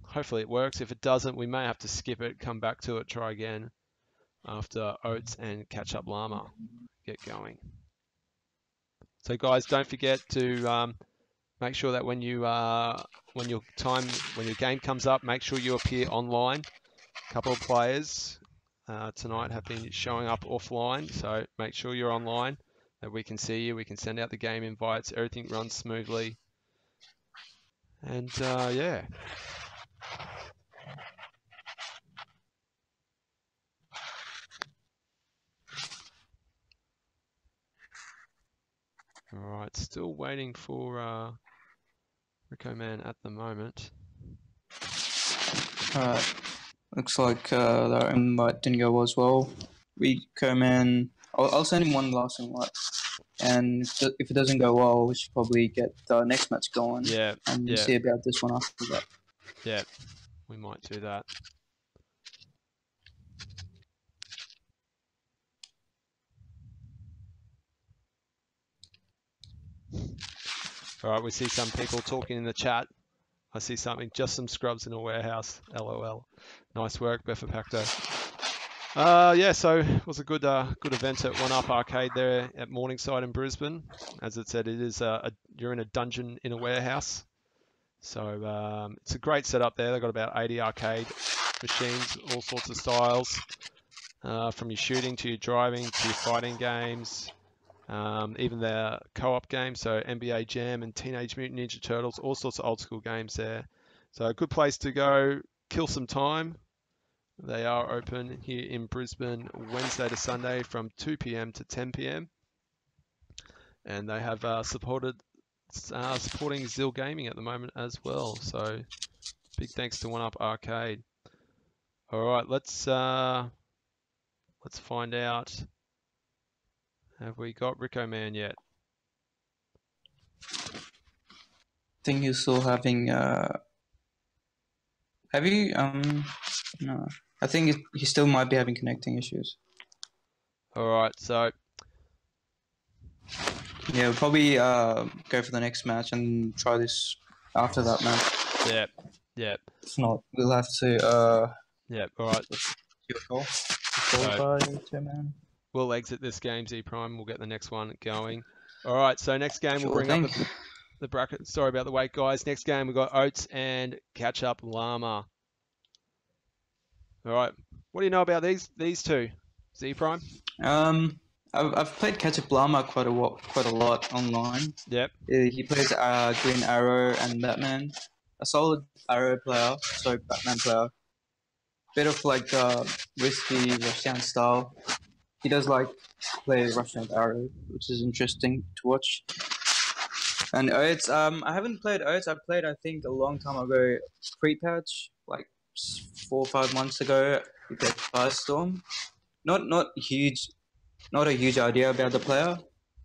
Hopefully it works. If it doesn't, we may have to skip it, come back to it, try again after Oatts and KetchupLlama get going. So guys, don't forget to make sure that when your game comes up, make sure you appear online. A couple of players tonight have been showing up offline, so make sure you're online, that we can see you, we can send out the game invites, everything runs smoothly. And yeah. Alright, still waiting for Rico Man at the moment. Alright, looks like that invite didn't go as well. Rico Man, I'll send him one last invite. And if it doesn't go well, we should probably get the next match going. Yeah. And see about this one after that. Yeah, we might do that. All right, we see some people talking in the chat. I see something, just some scrubs in a warehouse. LOL. Nice work, Befapacto. Yeah, so it was a good event at One Up Arcade there at Morningside in Brisbane. As it said, it is you're in a dungeon in a warehouse. So it's a great setup there. They've got about 80 arcade machines, all sorts of styles, from your shooting to your driving to your fighting games. Even their co-op games, so NBA Jam and Teenage Mutant Ninja Turtles, all sorts of old school games there. So a good place to go, kill some time. They are open here in Brisbane Wednesday to Sunday from 2 p.m. to 10 p.m. And they have supporting Zill Gaming at the moment as well. So big thanks to One Up Arcade. All right, let's find out. Have we got Rico Man yet? I think he's still having. Have you? No. I think he still might be having connecting issues. All right, so. Yeah, we'll probably go for the next match and try this after that match. Yeah, yeah. If not, we'll have to. Yeah, all right. We'll exit this game, ZPrime. We'll get the next one going. All right, so next game we'll bring up the bracket. Sorry about the wait, guys. Next game we've got Oatts and KetchupLlama. All right, what do you know about these two, ZPrime? I've played KetchupLlama quite a lot online. Yep. He plays Green Arrow and Batman. A solid Arrow player, so Batman player. Bit of like risky Rushdown style. He does like play Rushdown Arrow, which is interesting to watch. And Oatts, I haven't played Oatts. I played, I think, a long time ago, pre-patch, like 4 or 5 months ago. We played Firestorm. Not a huge idea about the player,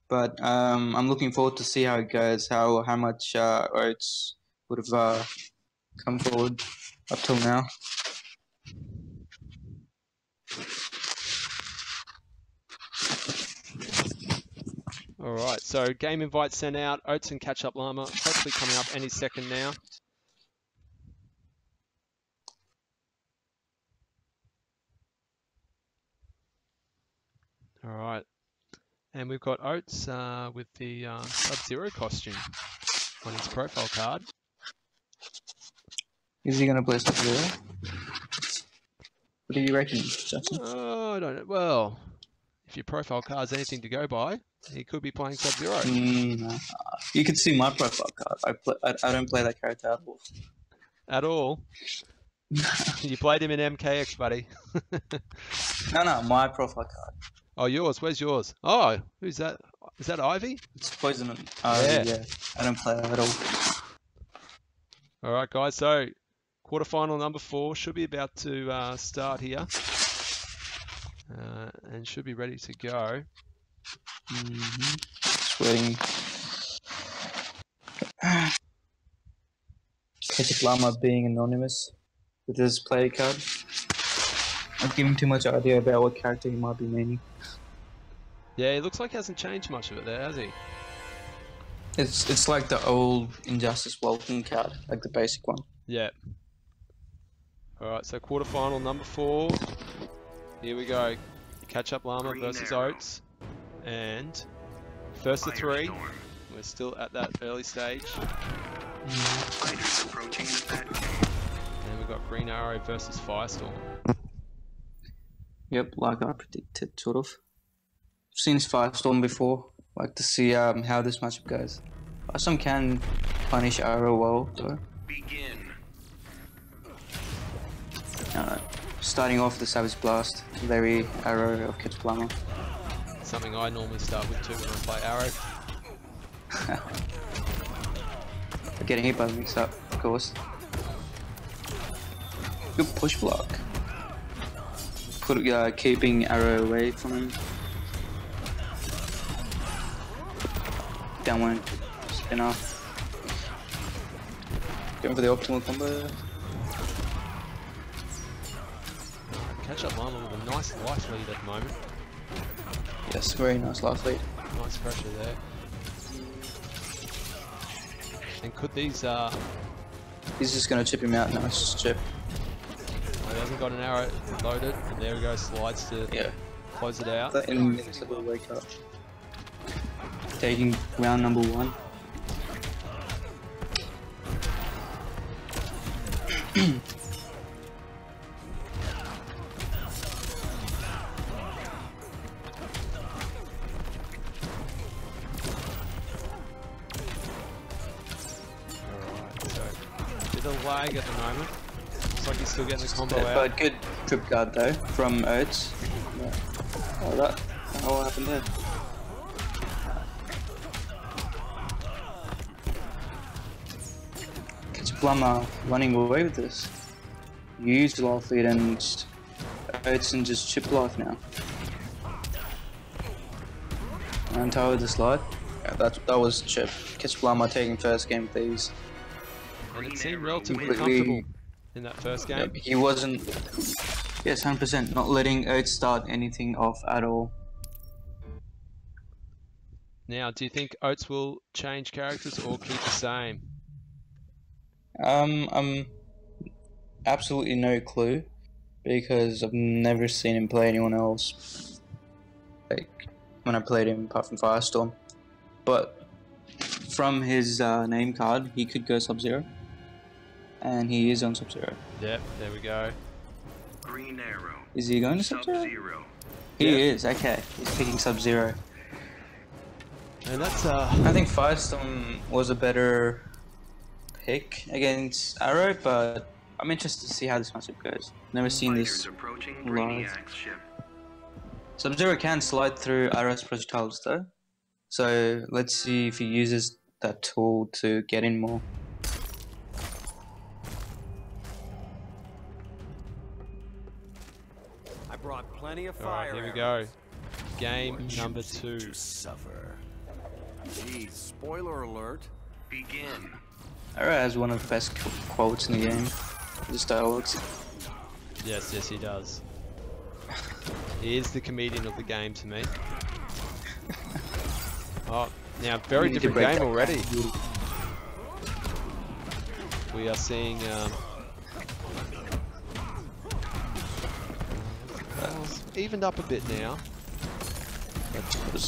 but I'm looking forward to see how it goes. How much Oatts would have come forward up till now. All right, so game invite sent out. Oatts and KetchupLlama hopefully coming up any second now. All right, and we've got Oatts with the Sub-Zero costume on his profile card. Is he going to play Sub-Zero? What do you reckon, Justin? Oh, I don't know. Well, if your profile card's anything to go by, he could be playing Sub-Zero. No. You can see my profile card. I don't play that character at all. At all? You played him in MKX, buddy. No, my profile card. Oh, yours. Where's yours? Oh, who's that? Is that Ivy? It's Poison. Yeah. I don't play that at all. All right, guys. So, quarterfinal number 4 should be about to start here. And should be ready to go. Just waiting. KetchupLlama being anonymous with his player card. Not giving too much idea about what character he might be maining. Yeah, it looks like he hasn't changed much of it there, has he? It's like the old Injustice Welcome card, like the basic one. Yeah. Alright, so quarterfinal number 4. Here we go. KetchupLlama versus Oatts. And first to 3. We're still at that early stage. Fighters approaching the battlefield. And we've got Green Arrow versus Firestorm. Yep, like I predicted, sort of. I've seen Firestorm before. Like to see how this matchup goes. Firestorm can punish Arrow well, though. Begin. Starting off the Savage Blast, very Arrow of KetchupLlama. Something I normally start with too when I play Arrow. Getting hit by the mix-up, of course. Good push block. Keeping Arrow away from him. Downwind, spinner. Going for the optimal combo. KetchupLlama with a nice life lead at the moment. Yes, very nice life lead. Nice pressure there. And could these He's just gonna chip him out. Nice just chip. oh, he hasn't got an arrow loaded, and there we go, slides to close it out. The invincible wake up. Taking round number 1. Lag at the moment. Looks like he's still getting the combo out. But good trip guard though from Oatts. Yeah. Oh, that. What happened there? KetchupLlama running away with this. Used life lead and Oatts and just chip life now. Untitled the slide. Yeah, that was chip. KetchupLlama taking first game with these. And it seemed relatively comfortable in that first game. Yep, he wasn't. Yes, 100%. Not letting Oatts start anything off at all. Now, do you think Oatts will change characters or keep the same? Absolutely no clue, because I've never seen him play anyone else. Like when I played him, apart from Firestorm. But from his name card, he could go Sub-Zero. And he is on Sub-Zero. Yep, there we go. Green Arrow. Is he going to Sub-Zero? Sub-Zero. He is, okay. He's picking Sub-Zero. And that's I think Firestorm was a better pick against Arrow, but I'm interested to see how this matchup goes. Never seen this live. Sub-Zero can slide through Arrow's projectiles though. So let's see if he uses that tool to get in more. Brought plenty of fire. Alright, here we go. Game number 2. To suffer. Geez, spoiler alert. Begin. Arrow has one of the best quotes in the game. Just dialogues. Yes, he does. He is the comedian of the game to me. Oh, now very different game already. We are seeing evened up a bit now.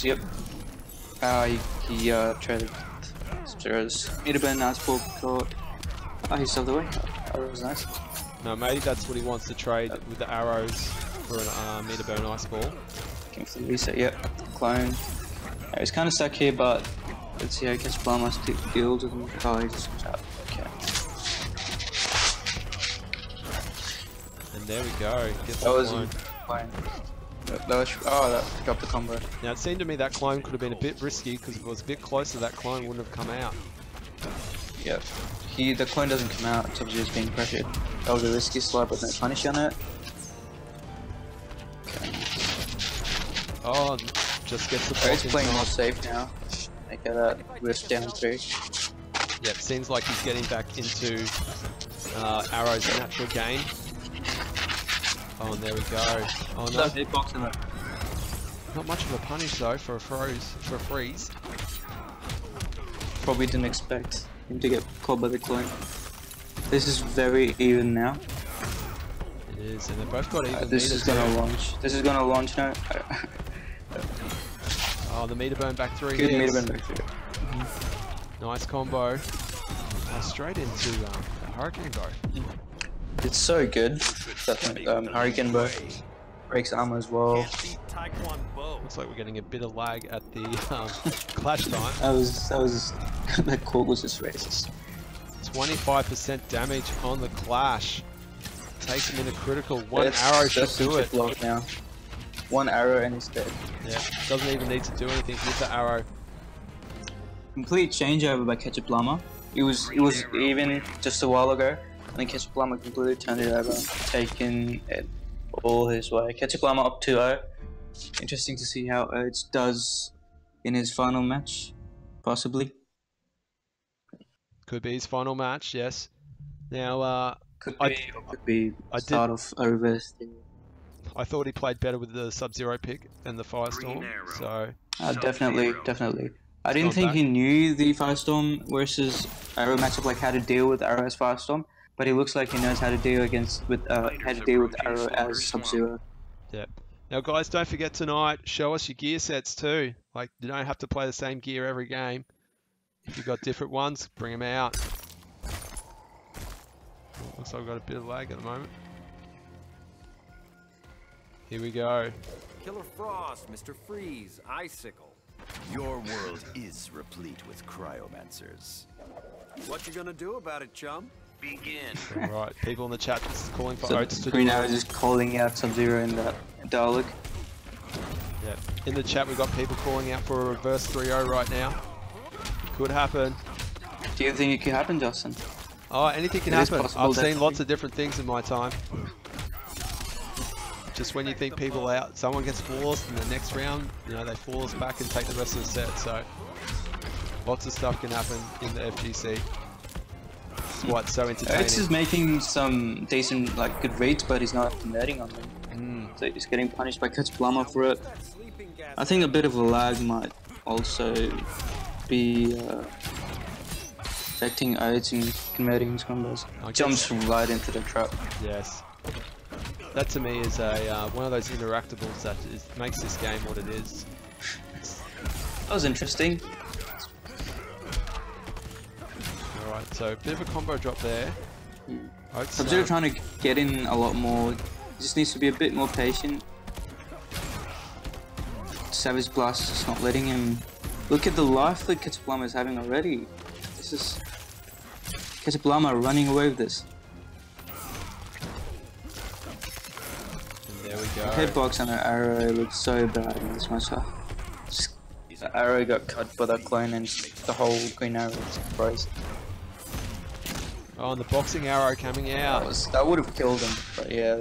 Yep. He traded Sub-Zero's Meterburn, nice ball caught. Oh, he stopped away. Oh, that was nice. No, maybe that's what he wants to trade with the arrows for an Meterburn ice ball. Looking for the reset, yep. Clone. He's kind of stuck here, but let's see how KetchupLlama deals with him. Oh, he just comes out. Okay. And there we go. Gets That was clone. that dropped the combo. Now it seemed to me that clone could have been a bit risky because if it was a bit closer, that clone wouldn't have come out. Yep. The clone doesn't come out. Sub-Zero's being pressured. That was a risky slide, but no punish on it. Okay. Oh, just gets the He's playing more safe now. Make it a risk down 3. Yep, seems like he's getting back into Arrow's natural game. Oh, and there we go. Oh no, Hitbox in it. not much of a punish though for a freeze. Probably didn't expect him to get caught by the clone. This is very even now. It is, and they've both got even This is meters gonna too. launch. This is gonna launch now. Oh, the meter burn back 3 Good hits. meter burn back 3. Nice combo. Oh, straight into the Hurricane Bow. It's so good. That Hurricane Bow breaks armor as well. Looks like we're getting a bit of lag at the clash time. That quote was just racist. 25% damage on the clash. Takes him in a critical. One arrow should do it. Block now. 1 arrow and he's dead. Yeah, doesn't even need to do anything with the arrow. Complete changeover by KetchupLlama. It was even just a while ago, and then KetchupLlama completely turned it over, taking it all his way. KetchupLlama up 2-0. Interesting to see how Oatts does in his final match, possibly. Could be his final match, yes. Now, Could be start of a reverse thing. I thought he played better with the Sub-Zero pick than the Firestorm, so... Definitely. I didn't not think bad. he knew the Firestorm versus Arrow matchup, like how to deal with Arrow as Firestorm, but he looks like he knows how to deal with Arrow as Sub-Zero. Yep. Now, guys, don't forget tonight, show us your gear sets too. Like, you don't have to play the same gear every game. If you've got different ones, bring them out. Looks like we've got a bit of lag at the moment. Here we go. Killer Frost, Mr. Freeze, Icicle. Your world is replete with cryomancers. What you gonna do about it, chum? Begin. Alright, people in the chat just calling for So Oatts to Green do Arrow is just calling out Sub-Zero in that dialogue. Yep. In the chat, we've got people calling out for a reverse 3-0 right now. Could happen. Do you think it could happen, Justin? Oh, anything can It is happen. possible, I've seen definitely. lots of different things in my time. Just when you think people out, someone gets flawless in the next round, you know, they flawless back and take the rest of the set. So lots of stuff can happen in the FGC. That's why it's so entertaining. Oatts is making some decent, like, good reads, but he's not netting on them. So he's getting punished by KetchupLlama for it. I think a bit of a lag might also be affecting Oatts in converting his combos. Jumps right into the trap. Yes. That to me is a one of those interactables that makes this game what it is. That was interesting. Alright, so a bit of a combo drop there. Oatts, Sub-Zero trying to get in a lot more. He just needs to be a bit more patient. Savage Blast is just not letting him. Look at the life that KetchupLlama is having already. This is KetchupLlama running away with this. and there we go. Hitbox on an arrow looks so bad in this matchup. Just, the arrow got cut by that clone and the whole green arrow is frozen. Oh, and the boxing arrow coming out. That would have killed him. But yeah,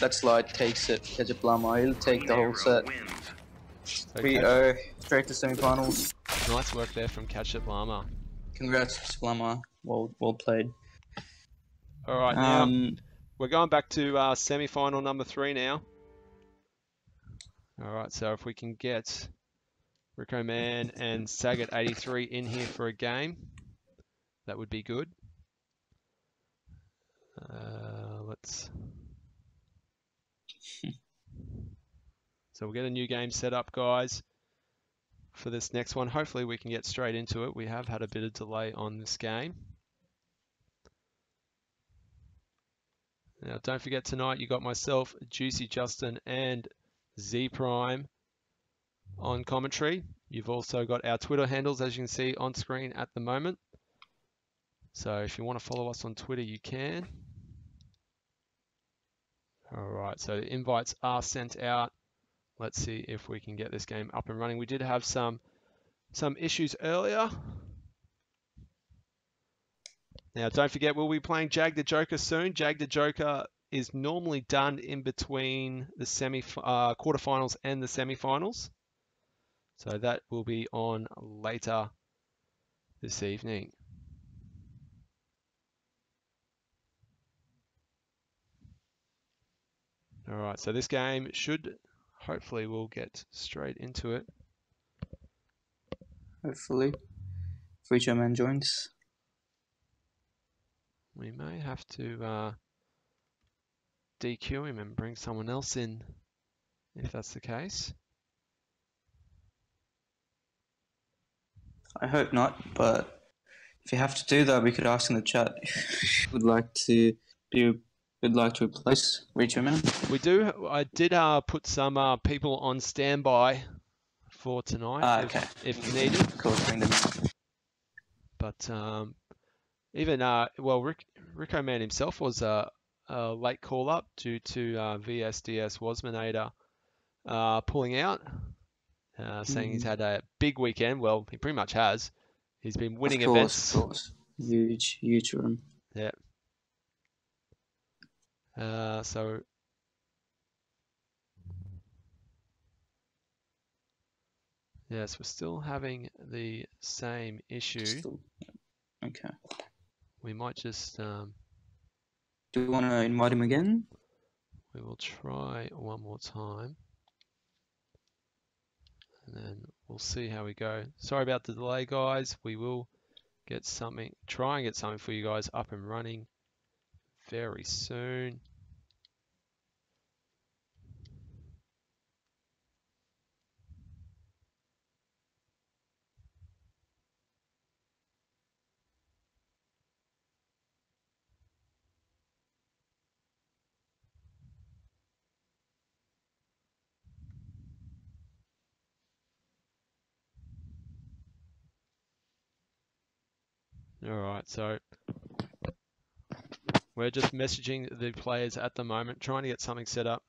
that slide takes it. KetchupLlama, he'll take the whole set. Wins. 3-0, straight to semifinals. Nice work there from KetchupLlama. Congrats, KetchupLlama. Well played. Alright, now we're going back to semi-final number 3 now. Alright, so if we can get Rico Man and Sagat83 in here for a game, that would be good. Let's... So we'll get a new game set up, guys, for this next one. Hopefully we can get straight into it. We have had a bit of delay on this game. Now, don't forget tonight you got myself, Juicy Justin, and ZPrime on commentary. You've also got our Twitter handles, as you can see on screen at the moment. So if you want to follow us on Twitter, you can. All right, so the invites are sent out. Let's see if we can get this game up and running. We did have some issues earlier. Now, don't forget, we'll be playing Jag the Joker soon. Jag the Joker is normally done in between the quarterfinals and the semifinals. So that will be on later this evening. All right, so this game should, hopefully we'll get straight into it. Hopefully. If man joins. We may have to DQ him and bring someone else in if that's the case. I hope not, but if you have to do that, we could ask in the chat if you would like to replace Man. We do. I did put some people on standby for tonight Okay. if needed. Of course, bring them in. But even well, Rico Man himself was a late call up due to VSDS Wasmanator pulling out, saying he's had a big weekend. Well, he pretty much has. He's been winning events. Of course. Huge room. Yeah. So yes, we're still having the same issue. Okay. We might just do you want to invite him again? we will try one more time, and then we'll see how we go. Sorry about the delay, guys. We will get something, try and get something for you guys up and running very soon. All right, so we're just messaging the players at the moment, trying to get something set up.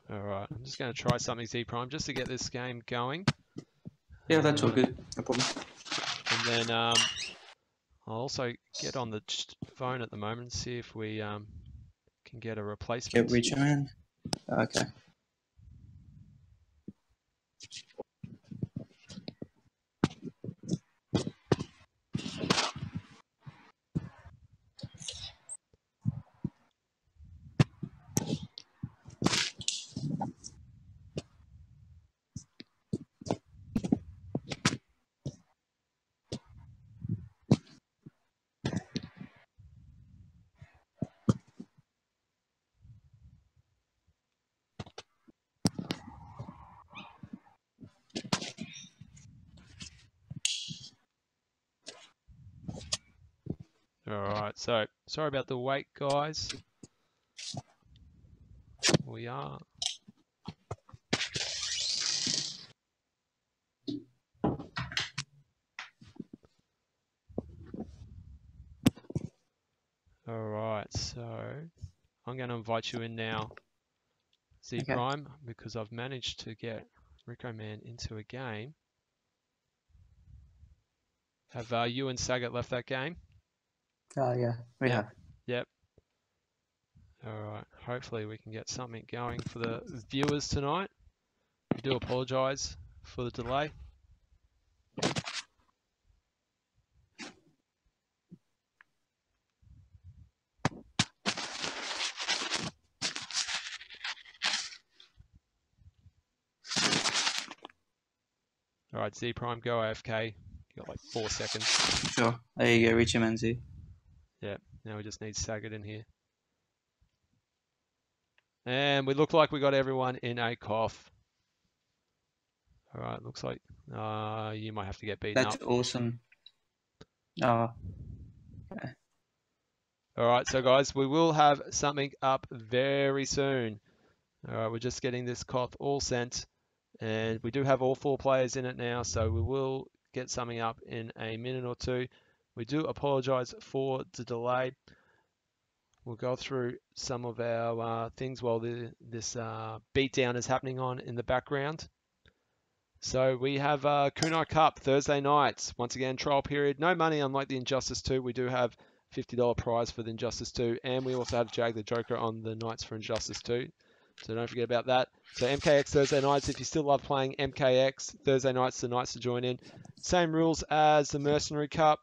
All right, I'm just going to try something ZPrime just to get this game going. Yeah, that's all good. No problem. And then I'll also get on the phone at the moment and see if we can get a replacement. Get Man. Okay. All right, so sorry about the wait, guys. We are. All right, so I'm going to invite you in now, ZPrime, because I've managed to get Rico Man into a game. Have you and Sagat left that game? Yeah, we have. Yep. All right. Hopefully we can get something going for the viewers tonight. I do apologise for the delay. All right, ZPrime, go AFK. You got like 4 seconds. Sure. There you go, Richie Man Z. Yeah. Now we just need Sagat in here. And we look like we got everyone in a cough. All right, looks like you might have to get beaten up. That's awesome. Okay. All right, so guys, we will have something up very soon. All right, we're just getting this cough all sent, and we do have all 4 players in it now, so we will get something up in a minute or two. We do apologize for the delay. We'll go through some of our things while this beatdown is happening on in the background. So we have Kunai Cup Thursday nights. Once again, trial period. No money, unlike the Injustice 2. We do have $50 prize for the Injustice 2. And we also have Jag the Joker on the nights for Injustice 2. So don't forget about that. So MKX Thursday nights. If you still love playing MKX, Thursday nights, the nights to join in. Same rules as the Mercenary Cup.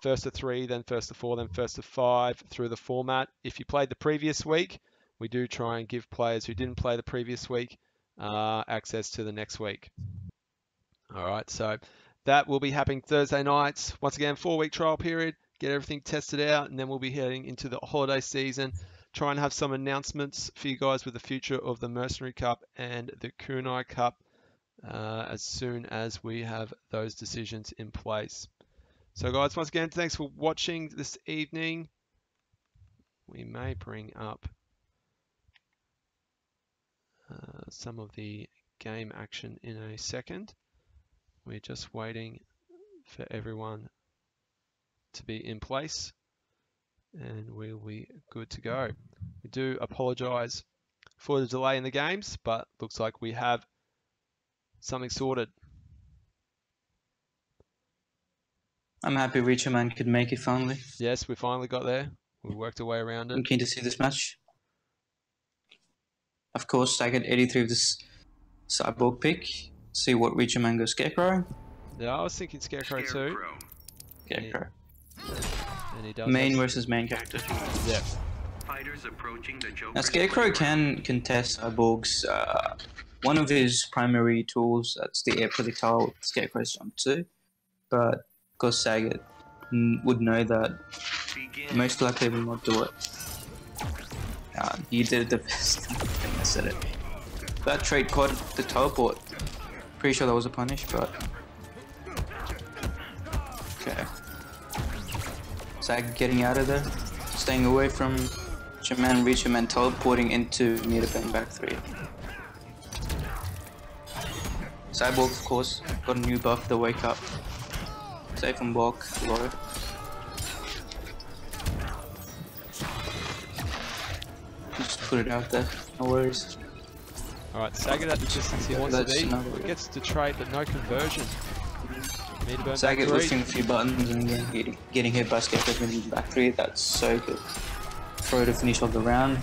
First to 3, then first to 4, then first to 5 through the format. If you played the previous week, we do try and give players who didn't play the previous week access to the next week. All right, so that will be happening Thursday nights. Once again, 4-week trial period, get everything tested out, and then we'll be heading into the holiday season. Try and have some announcements for you guys with the future of the Mercenary Cup and the Kunai Cup as soon as we have those decisions in place. So guys, once again, thanks for watching this evening. We may bring up some of the game action in a second. We're just waiting for everyone to be in place and we'll be good to go. We do apologize for the delay in the games, but looks like we have something sorted. I'm happy Reacher Man could make it finally. Yes, we finally got there. We worked our way around it. I'm keen to see this match. Of course, I get 83 of this Cyborg pick. See what Reacher Man goes Scarecrow. Yeah, I was thinking Scarecrow too. Scarecrow. And he does Main versus main character. Yeah. Fighters approaching the Joker's Now Scarecrow playground. can contest Cyborg's one of his primary tools. That's the air projectile Scarecrow's jump to. But because Saget would know that, Begin. most likely will not do it. You did the best thing I said it. That trade caught the teleport. Pretty sure that was a punish, but okay. Saget getting out of there, staying away from Reacher Man teleporting into meter bang back 3. Cyborg, of course, got a new buff, the wake up. Safe and block, low. Just put it out there, no worries. Alright, Saget at the distance he wants to be. He gets to trade, but no conversion. Saget lifting a few buttons and then getting hit by Scarecrow in back 3, that's so good. Throw to finish off the round.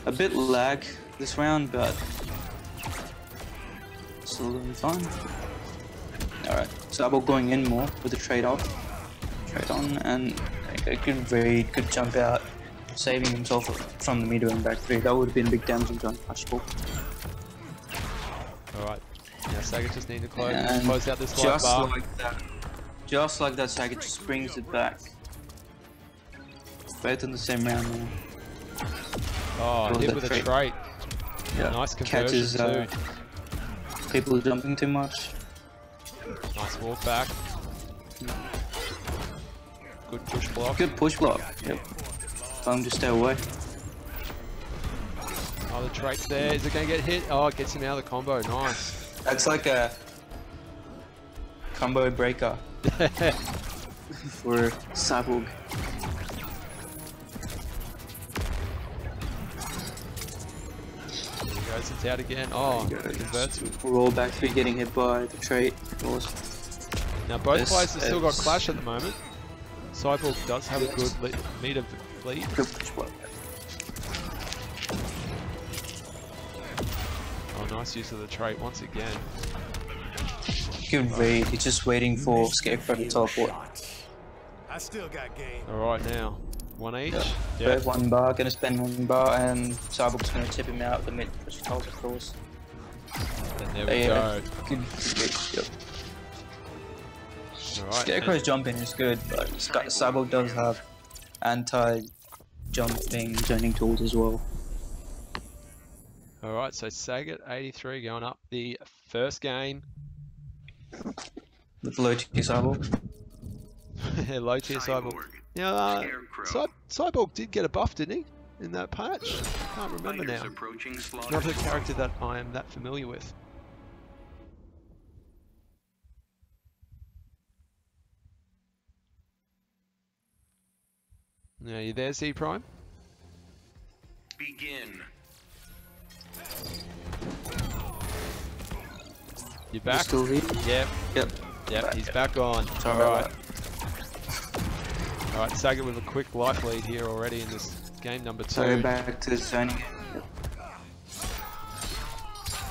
A bit lag this round, but still doing fine. Alright, Cyborg going in more with the trade off. Trade on, and a good read, good jump out, saving himself from the meter and back 3. That would have been big damage and untouchable. Alright, now Saget just need to close out this light just bar. Just like that, Saget just brings it back. Both in the same round now. Oh, hit with a trait. Yeah. Nice conversion Catches too. people jumping too much. Nice walk back. Good push block. Good push block. Yep. Tell him to stay away. Oh, the trait's there. Is it going to get hit? Oh, it gets him out of the combo. Nice. That's like a combo breaker for Cyborg. There he goes. It's out again. Oh, converts. Roll back 3 getting hit by the trait. Awesome. Now both players have still got clash at the moment. Cyborg does have a good meter lead. Good push block. Oh, nice use of the trait once again. Good read. He's just waiting for Scarecrow to teleport. I still got game. Alright now. One each. Yeah. Yeah. 1 bar, gonna spend 1 bar, and Cyborg's gonna tip him out. The mid projectiles, of course. And there we go. Good. Yep. Alright. Scarecrow's jumping is good, but Cyborg does have anti-jumping zoning tools as well. Alright, so Saget 83 going up the first game. With low tier Cyborg. Low tier Cyborg. Now, Cyborg did get a buff, didn't he? In that patch? Can't remember now. Not a character that I am that familiar with. Now you there, ZPrime? Begin. You back? Still here? Yep. Yep. Yep, he's back on. Sorry about Alright, Saget with a quick life lead here already in this game number 2. So back to zoning.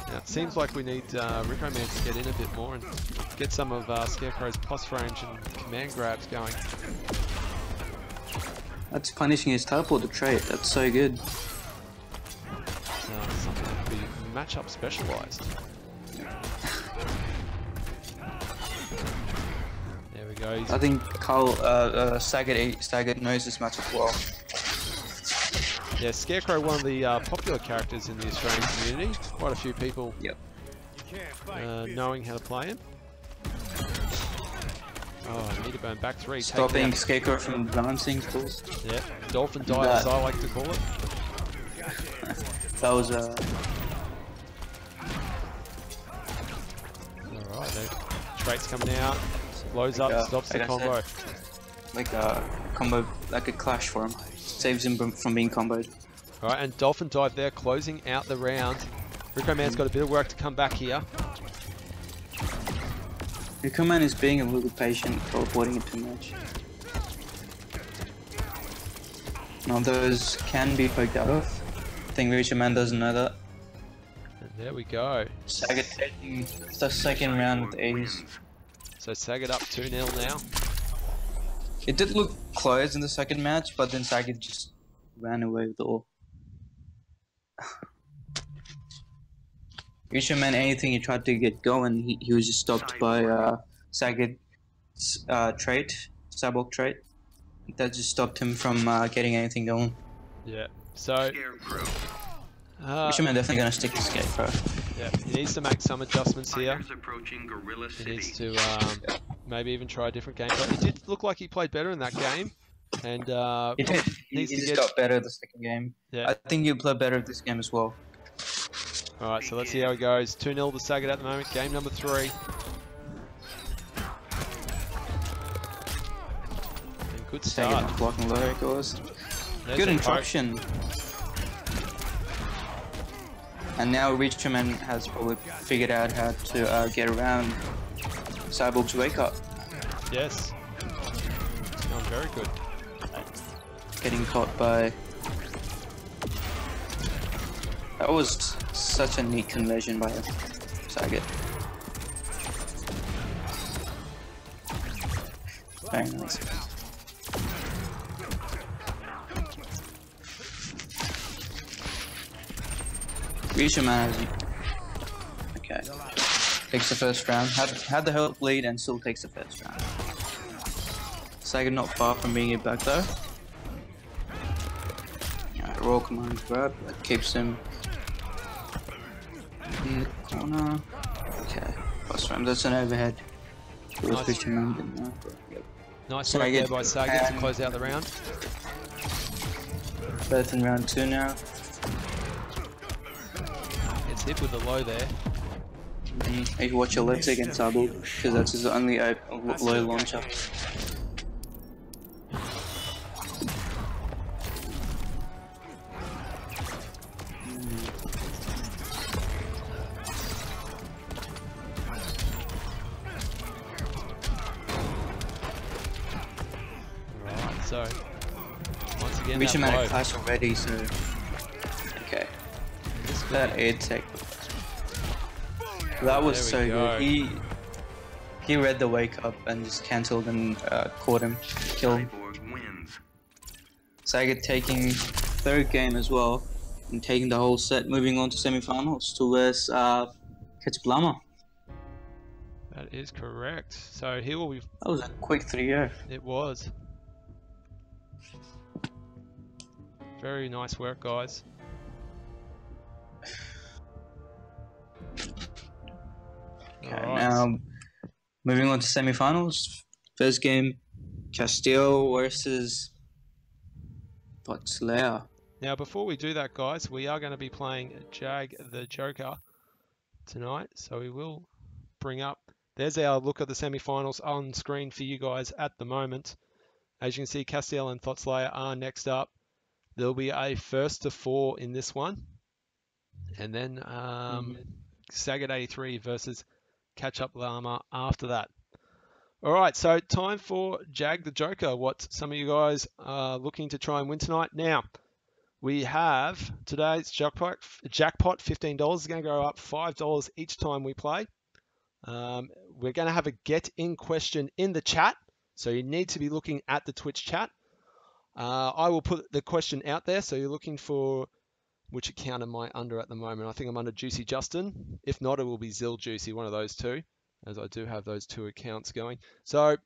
Now, it seems like we need Rico Man to get in a bit more and get some of Scarecrow's post range and command grabs going. That's punishing his teleport trait. That's so good. Something that could be matchup specialized. There we go. I think Saget knows this matchup well. Yeah, Scarecrow, one of the popular characters in the Australian community. Quite a few people knowing how to play him. Oh, I need to burn back 3. Stopping Scarecrow from balancing tools. Yeah, dolphin dive as I like to call it. That was Alright, traits coming out. Blows up, stops the combo. like a combo, like a clash for him. Saves him from being comboed. Alright, and dolphin dive there, closing out the round. Rico Man's got a bit of work to come back here. Rico Man is being a little patient, teleporting it too much. Now those can be poked out of. I think Rico Man doesn't know that. And there we go. Saget taking the second round with ease. So Saget up 2-0 now. It did look close in the second match, but then Saget just ran away with all. Rico Man, anything he tried to get going, he was just stopped by Saget's trait, Cyborg trait. That just stopped him from getting anything going. Yeah, so Scarecrow. Rico Man definitely gonna stick his Scarecrow. yeah, he needs to make some adjustments here. Fighters approaching Gorilla He City. needs to maybe even try a different game. But it did look like he played better in that game. And He did. He needs to just get... got better the second game. Yeah. I think he'll play better this game as well. Alright, so let's see how it goes. 2-0 to Saget at the moment. Game number 3. And good start. Saget blocking low, of course. There's Good a interruption. And now Rico Man has probably figured out how to get around Cyborg's wake up. poke. Yes. It's going very good. Getting caught by... That was such a neat conversion by Saget. Very nice. Rico Man has... Okay. Takes the first round. Had the health lead and still takes the first round. Saget not far from being it back though. Roll command grab that keeps him in the corner. Okay, first round. That's an overhead. Nice. Rico Man didn't know. Yep. Nice work there by Saget to close out the round. Both in round 2 now. Gets hit with the low there. If you watch your legs against Cyborg, because that's his only low launcher. Alright, so once again Rico that Man blow. had clash already, so okay. That air tech. That was so There we good. He read the wake up and just cancelled and caught him, killed him. Cyborg wins. Saget taking third game as well and taking the whole set, moving on to semi-finals to versus KetchupLlama. That is correct. So he will be... That was a quick 3-0. It was. Very nice work, guys. Okay, Alright. now moving on to semi-finals. First game, Castiel versus ThotSlayer. Now, before we do that, guys, we are going to be playing Jag the Joker tonight. So we will bring up... There's our look at the semi-finals on screen for you guys at the moment. As you can see, Castiel and ThotSlayer are next up. There'll be a first to 4 in this one. And then Sagat83 versus KetchupLlama after that. All right, so time for Jag the Joker, what some of you guys are looking to try and win tonight. Now, we have today's jackpot $15 is going to go up $5 each time we play. We're going to have a get in question in the chat, so you need to be looking at the Twitch chat. I will put the question out there, so you're looking for which account am I under at the moment. I think I'm under Juicy Justin. If not, it will be Zill Juicy, one of those two, as I do have those two accounts going. So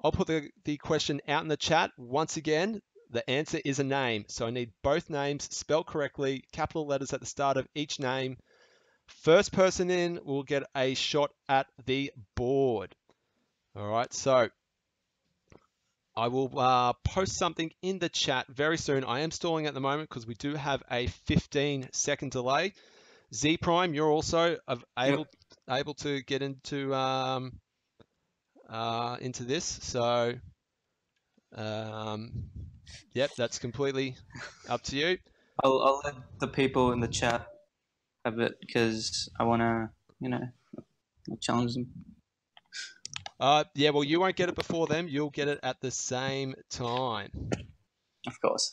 I'll put the question out in the chat. Once again, the answer is a name. So I need both names spelled correctly, capital letters at the start of each name. First person in will get a shot at the board. All right, so I will post something in the chat very soon. I am stalling at the moment because we do have a 15-second delay. ZPrime, you're also able to get into this. So, yep, that's completely up to you. I'll let the people in the chat have it because I want to, challenge them. Yeah, well, you won't get it before them. You'll get it at the same time. Of course.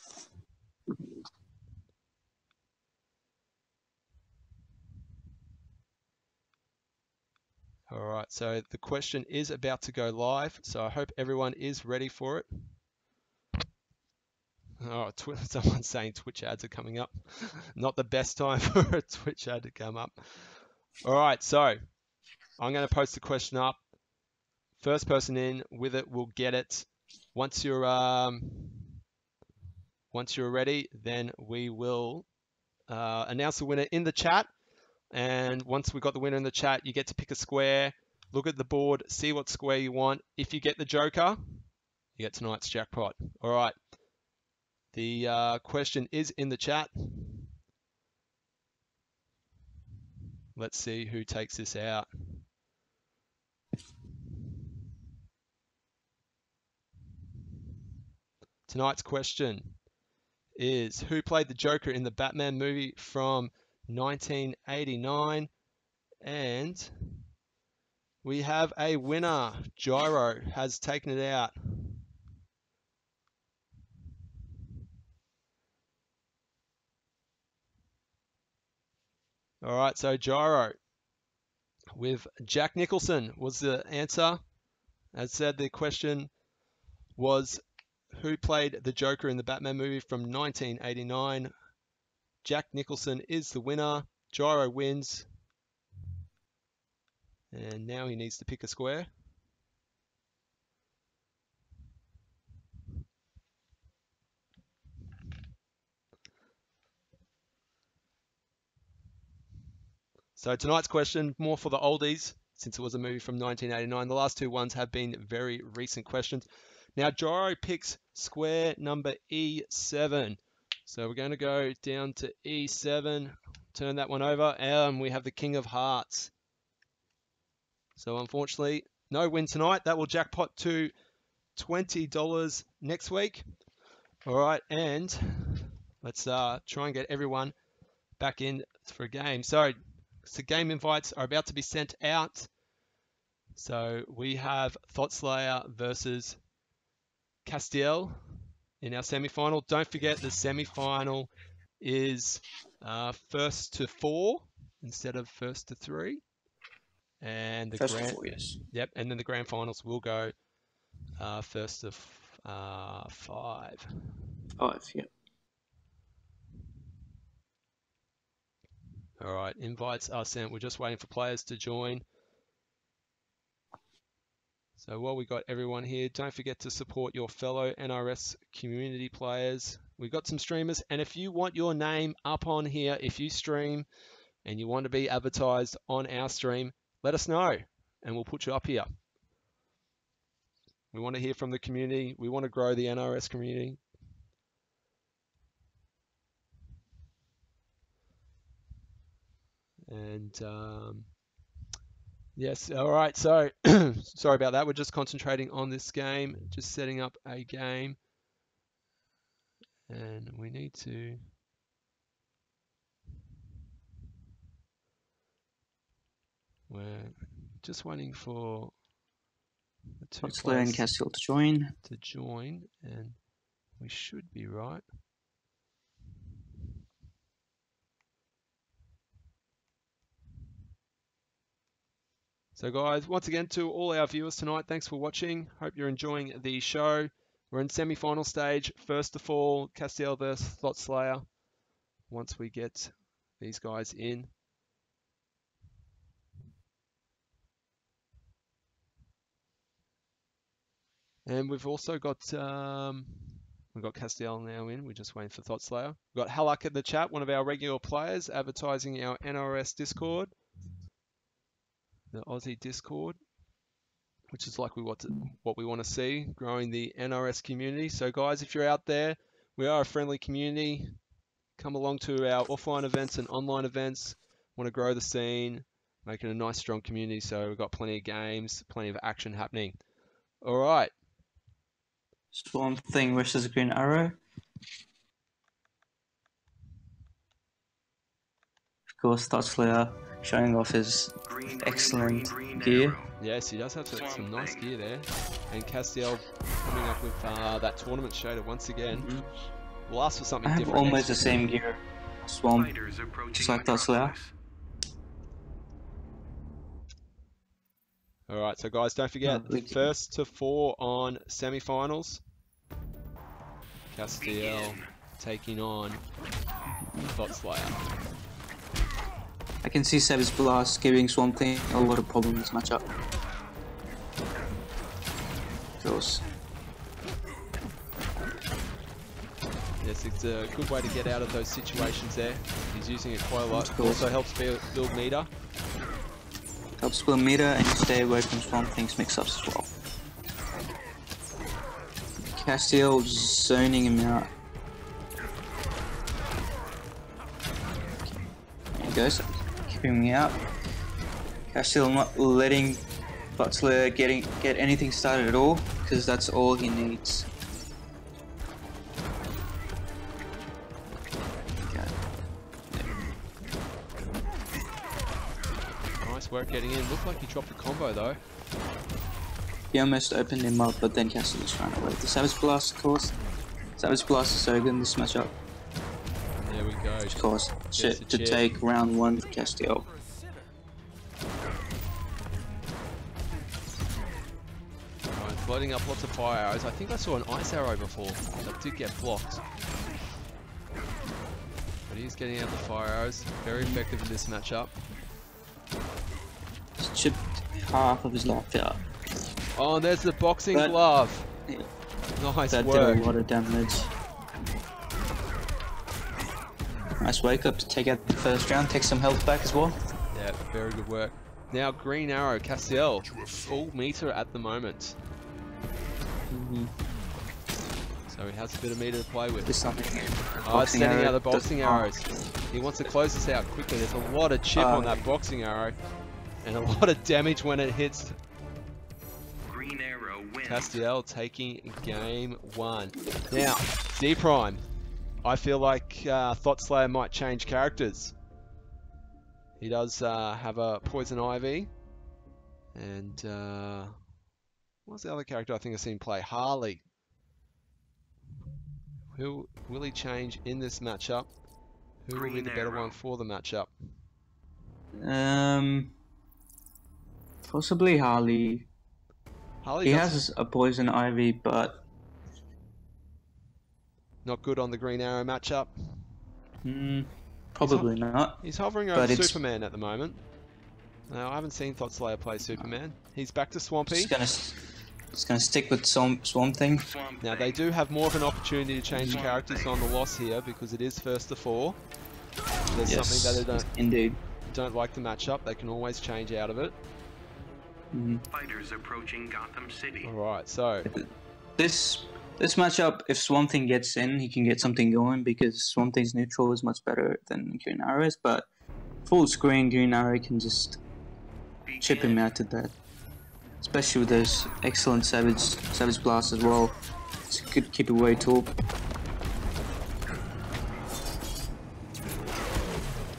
All right, so the question is about to go live, so I hope everyone is ready for it. Oh, someone's saying Twitch ads are coming up. Not the best time for a Twitch ad to come up. All right, so I'm going to post the question up. First person in with it will get it. Once you're ready, then we will announce the winner in the chat. And once we've got the winner in the chat, you get to pick a square, look at the board, see what square you want. If you get the Joker, you get tonight's jackpot. All right. The question is in the chat. Let's see who takes this out. Tonight's question is, who played the Joker in the Batman movie from 1989? And we have a winner. Gyro has taken it out. All right, so Gyro with Jack Nicholson was the answer. As said, the question was, who played the Joker in the Batman movie from 1989? Jack Nicholson is the winner. Gyro wins. And now he needs to pick a square. So tonight's question, more for the oldies, since it was a movie from 1989. The last two ones have been very recent questions. Now, Gyro picks square number E7. So we're going to go down to E7, turn that one over, and we have the King of Hearts. So unfortunately, no win tonight. That will jackpot to $20 next week. All right, and let's try and get everyone back in for a game. So game invites are about to be sent out. So we have ThotSlayer versus Castiel in our semi-final. Don't forget the semi-final is first to 4 instead of first to 3. And the First to 4, yes. Yep, and then the grand finals will go first to 5. 5, yeah. All right, invites are sent. We're just waiting for players to join. So while we got everyone here, don't forget to support your fellow NRS community players. We've got some streamers, and if you want your name up on here, if you stream and you want to be advertised on our stream, let us know, and we'll put you up here. We want to hear from the community. We want to grow the NRS community. And Yes, all right. So, sorry about that. We're just concentrating on this game, just setting up a game. And we need to... We're just waiting for the two ThotSlayer and players Castiel to join, and we should be right. So guys, once again to all our viewers tonight, thanks for watching. Hope you're enjoying the show. We're in semi-final stage, first to fall, Castiel versus ThotSlayer. Once we get these guys in. And we've also got Castiel now in. We're just waiting for ThotSlayer. We've got Hallak in the chat, one of our regular players, advertising our NRS Discord, the Aussie Discord, which is like what we want to see, growing the NRS community. So guys, if you're out there, we are a friendly community. Come along to our offline events and online events. Want to grow the scene, make it a nice, strong community. So we've got plenty of games, plenty of action happening. All right. Swamp Thing versus Green Arrow. Of course, ThotSlayer showing off his excellent gear. Yes, he does have some nice gear there. And Castiel coming up with that tournament shader once again. We'll ask for something I have different. almost the same gear. Swamp, just like ThotSlayer. Alright, so guys, don't forget, first to 4 on semi-finals. Castiel taking on ThotSlayer. I can see Savage Blast giving Swamp Thing a lot of problems in this matchup. Close. Yes, it's a good way to get out of those situations there. He's using it quite a lot. It also helps build meter. Helps build meter and stay away from Swamp Thing's mix-ups as well. Castiel zoning him out. There he goes, keeping me out. Castiel not letting ThotSlayer get anything started at all, because that's all he needs. Nice work getting in. Looked like he dropped a combo though. He almost opened him up, but then Castiel just ran away. The Savage Blast, of course. Savage Blast is so good in this matchup. There we go. Of course, shit to take round 1 for Castiel. Right, floating up lots of fire arrows. I think I saw an ice arrow before that did get blocked. But he's getting out the fire arrows. Very effective in this matchup. Just chipped half of his life out. Oh, and there's the boxing glove. Yeah, Nice that work. did a lot of damage. Nice wake up to take out the first round, take some health back as well. Yeah, very good work. Now Green Arrow, Castiel, full meter at the moment. So he has a bit of meter to play with. Just something. Oh, it's sending out the boxing arrows. He wants to close this out quickly. There's a lot of chip on that boxing arrow. And a lot of damage when it hits. Green Arrow wins. Castiel taking game 1. Now, ZPrime. I feel like ThotSlayer might change characters. He does have a Poison Ivy. And what's the other character I think I've seen play? Harley. Who will he change in this matchup? Who will be the better one for the matchup? Possibly Harley. He has a Poison Ivy, but not good on the Green Arrow matchup. Probably not. He's hovering over Superman at the moment. Now, I haven't seen ThotSlayer play Superman. He's back to Swampy. It's gonna stick with Swamp Thing. Now, they do have more of an opportunity to change characters on the loss here because it is first to 4. There's something that they don't like the matchup. They can always change out of it. Fighters approaching Gotham City. Alright, so this matchup, if Swamp Thing gets in, he can get something going because Swamp Thing's neutral is much better than Green Arrow's, but full screen Green Arrow can just chip him out to that. Especially with those excellent Savage Blast as well. It's a good keep away tool.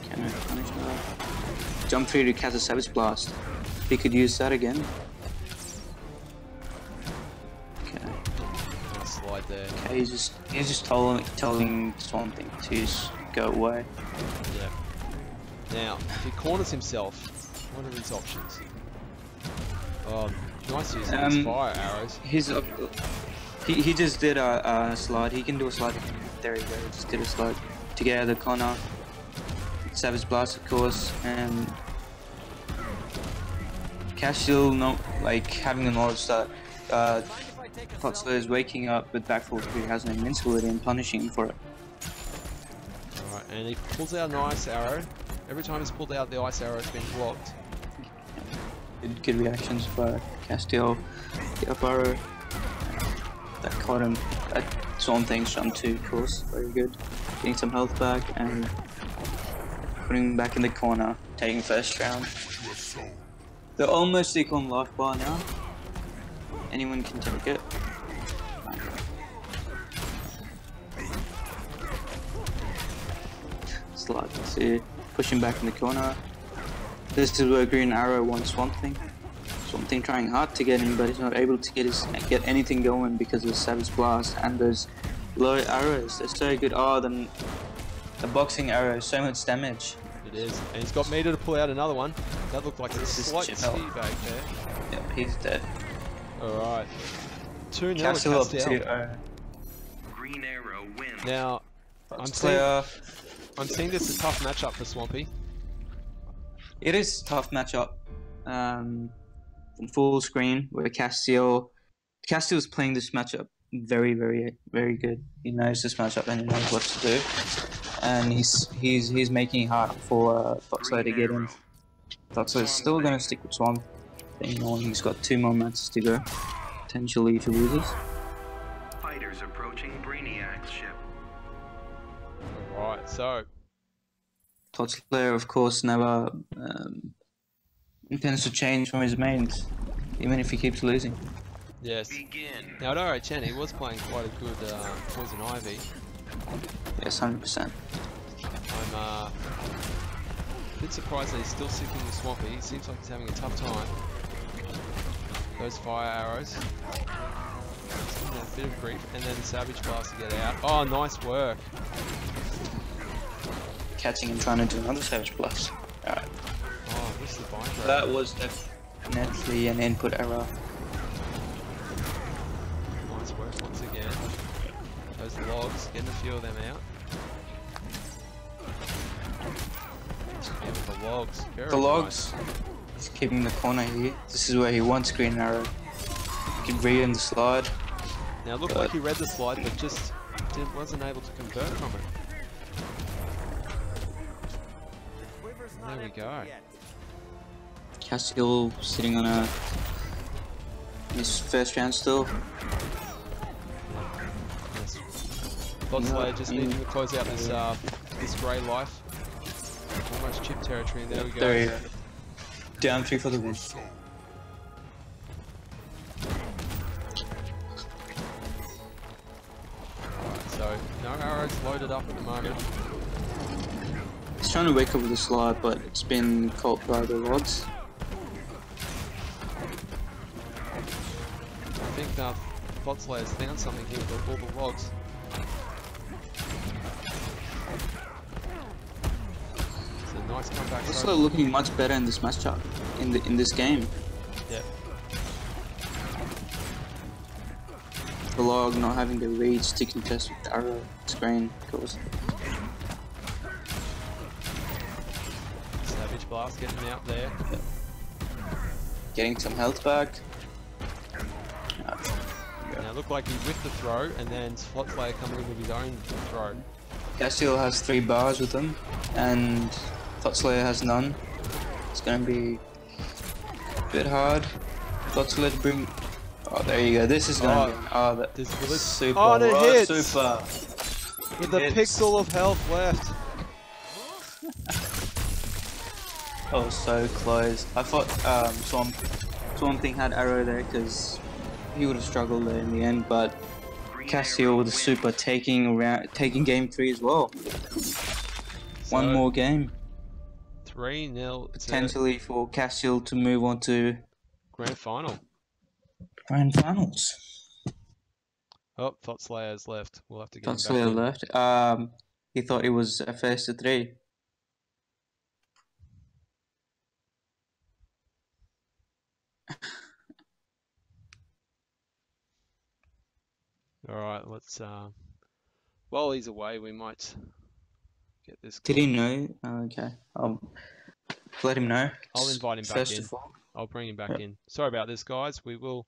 Can I punish that? Jump 3 to cast a Savage Blast. He could use that again. Okay. Nice slide there. Okay, he's just telling Swamp Thing to just go away. Yeah. Now, if he corners himself, what are his options? Nice use of his fire arrows. He just did a slide. He can do a slide. There you go. He just did a slide to get out of the corner. Savage Blast, of course, and Castiel not like having the knowledge that ThotSlayer is waking up with back 4-3 has no invincibility and punishing him for it. Alright, and he pulls out an ice arrow. Every time he's pulled out the ice arrow, it's been blocked. Good reactions by Castiel. The up arrow. That caught him. That Swamp Thing's jump too, of course. Very good. Getting some health back and putting him back in the corner. Taking first round. They're almost equal in life bar now. Anyone can take it. Slide. See, push him back in the corner. This is where Green Arrow wants Swamp Thing. Swamp Thing trying hard to get him, but he's not able to get anything going because of Savage Blast and those low arrows. They're so good. Oh, the boxing arrow, so much damage. It is, and he's got meter to pull out another one. That looked like a slight teabag there. Yep, he's dead. Alright. 2-0 Castiel up Castiel. to Green Arrow wins. Now, I'm seeing this a tough matchup for Swampy. It is a tough matchup. From full screen where Castiel's playing this matchup very, very, very good. He knows this matchup and he knows what to do. And he's making it hard for ThotSlayer to get in. ThotSlayer's still gonna stick with Swamp Thing, knowing he's got 2 more matches to go. Potentially if he loses. Fighters approaching Brainiac's ship. Alright, so ThotSlayer, of course, never intends to change from his mains, even if he keeps losing. yes. Begin. Now at OHN he was playing quite a good Poison Ivy. Yes, 100%. I'm a bit surprised that he's still sticking with Swampy. He seems like he's having a tough time. Those fire arrows. He's giving a bit of grief, and then Savage Blast to get out. Oh, nice work. Catching and trying to do another Savage Blast. Alright. Oh, what's the bind rate? That was definitely an input error. Nice work once again. Those logs, getting a few of them out. Yeah, with the logs. Very The logs. nice. He's keeping the corner here. This is where he wants Green Arrow. He can read in the slide. Now it looked like he read the slide, but just wasn't able to convert from it. There we go. Castiel sitting on his first round still. Yes. ThotSlayer just needing to close out this this grey life. Almost chip territory, and there we go. There you go. Down 3 for the win. Alright, so no arrows loaded up at the moment. He's trying to wake up with the slide, but it's been caught by the rods. I think ThotSlayer's found something here with all the logs. It's a nice comeback. Also looking much better in this matchup, in this game. Yep. The log not having the read, sticking just with the arrow screen, of course. Savage Blast getting out there. Getting some health back. Now it looked like he whiffed the throw, and then ThotSlayer coming in with his own throw. Castiel has 3 bars with him, and ThotSlayer has none. It's gonna be a bit hard. ThotSlayer to bring. Oh, there you go. This is gonna be. Oh, This that village. super. Oh, and it right, hits! super. With a hits. pixel of health left. Oh, so close. I thought Swamp Thing had arrow there because he would have struggled there in the end, but Castiel with the super taking game 3 as well. So, One more game. 3-0 Potentially for Castiel to move on to grand final. grand finals. Oh, ThotSlayer's left. We'll have to get him back ThotSlayer in. left. He thought it was a first to 3. All right, let's. While he's away, we might get this. Did he know? Oh, okay. I'll let him know. I'll invite him back First in. of all. I'll bring him back in. Sorry about this, guys. We will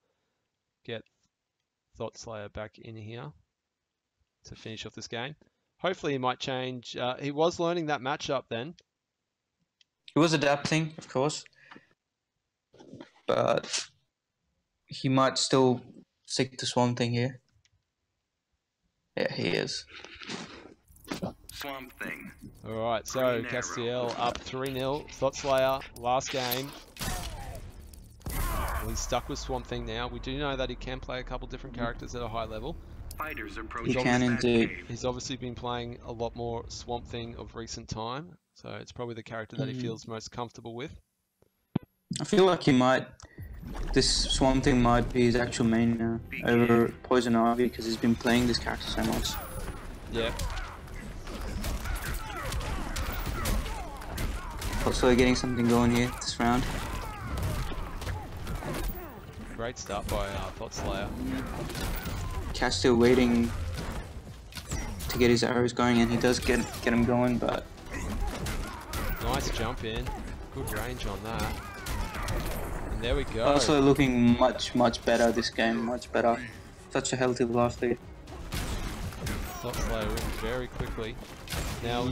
get ThotSlayer back in here to finish off this game. Hopefully, he might change. He was learning that matchup then. He was adapting, of course, but he might still stick to Swamp Thing here. Yeah, he is. Swamp Thing. All right, so Castiel up 3-0. ThotSlayer, last game. Well, he's stuck with Swamp Thing now. We do know that he can play a couple different characters at a high level. Fighters approaching He can indeed. He's obviously been playing a lot more Swamp Thing of recent time, so it's probably the character that he feels most comfortable with. I feel like he might. This Swamp Thing might be his actual main now over Poison Ivy because he's been playing this character so much. Yeah. Also getting something going here this round. Great start by ThotSlayer. Castiel waiting to get his arrows going, and he does get him going, but Nice jump in. Good range on that. And there we go. also looking much better this game, much better. Such a healthy life lead. ThotSlayer in very quickly. Now,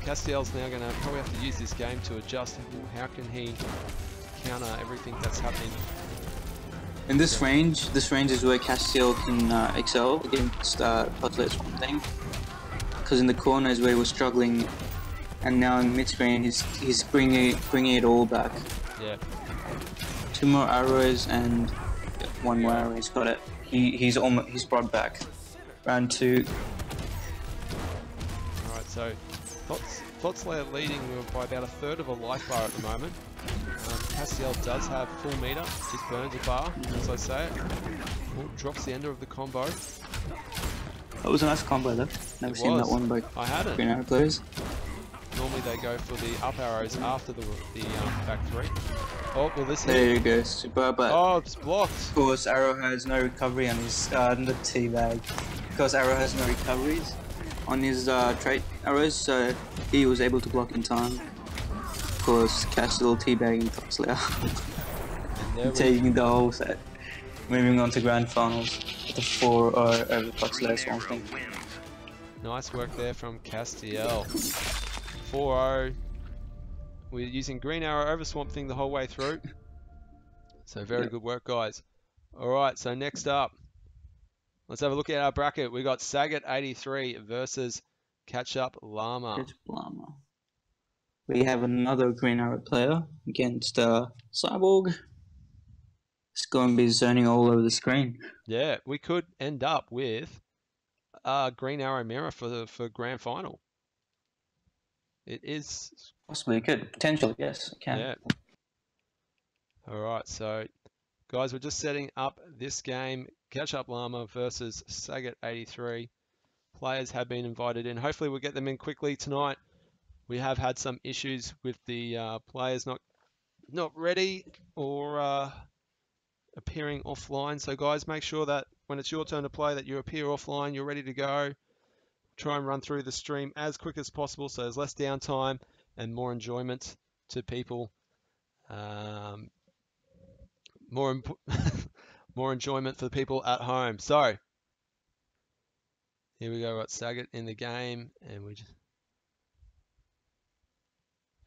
Castiel's now going to probably have to use this game to adjust. How can he counter everything that's happening? In this range is where Castiel can excel against ThotSlayer's Swamp Thing. Because in the corner is where he was struggling, and now in mid-screen he's bringing it all back. Yeah. 2 more arrows and 1 more arrow. He's got it. He's brought back. Round 2. All right. So, ThotSlayer leading by about 1/3 of a life bar at the moment. Castiel does have full meter, just burns a bar, as I say it. Oh, drops the ender of the combo. That was a nice combo though. Never seen that one by I hadn't. Green Arrow players. Normally they go for the up arrows after the back 3. Oh, well this There you go, super, but oh, it's blocked. of course Arrow has no recovery on his the teabag. Because Arrow has no recoveries on his trait arrows, so he was able to block in time. Of course, Castiel teabagging ThotSlayer. Taking the whole set. Moving on to grand finals with the 4 over ThotSlayer Swamp Thing. Nice work there from Castiel. 4-0. We're using Green Arrow over Swamp Thing the whole way through. So very good work, guys. Alright, so next up, let's have a look at our bracket. We got Sagat83 versus KetchupLlama. KetchupLlama. We have another Green Arrow player against Cyborg. It's going to be zoning all over the screen. Yeah, we could end up with a Green Arrow mirror for grand final. It is Possibly, it could. Potentially, yes, it can. yeah. All right, so guys, we're just setting up this game. KetchupLlama versus Sagat83. Players have been invited in. Hopefully we'll get them in quickly tonight. We have had some issues with the players not ready or appearing offline. So guys, make sure that when it's your turn to play that you appear offline, you're ready to go. Try and run through the stream as quick as possible so there's less downtime and more enjoyment to people. More enjoyment for the people at home. So here we go. Got Sagat in the game,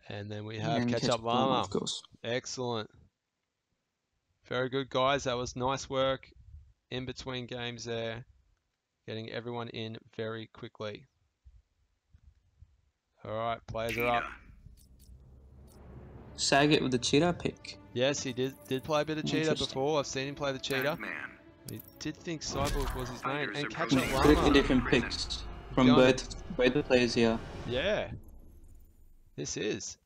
and then we have KetchupLlama. Of course. Excellent. Very good, guys. That was nice work in between games there. Getting everyone in very quickly. All right, players are up. Sagat with the cheetah pick. Yes, he did play a bit of cheetah Interesting. before. I've seen him play the cheetah. Man. He did think Cyborg was his name. And Completely KetchupLlama. different picks from both the players here. Yeah. This is.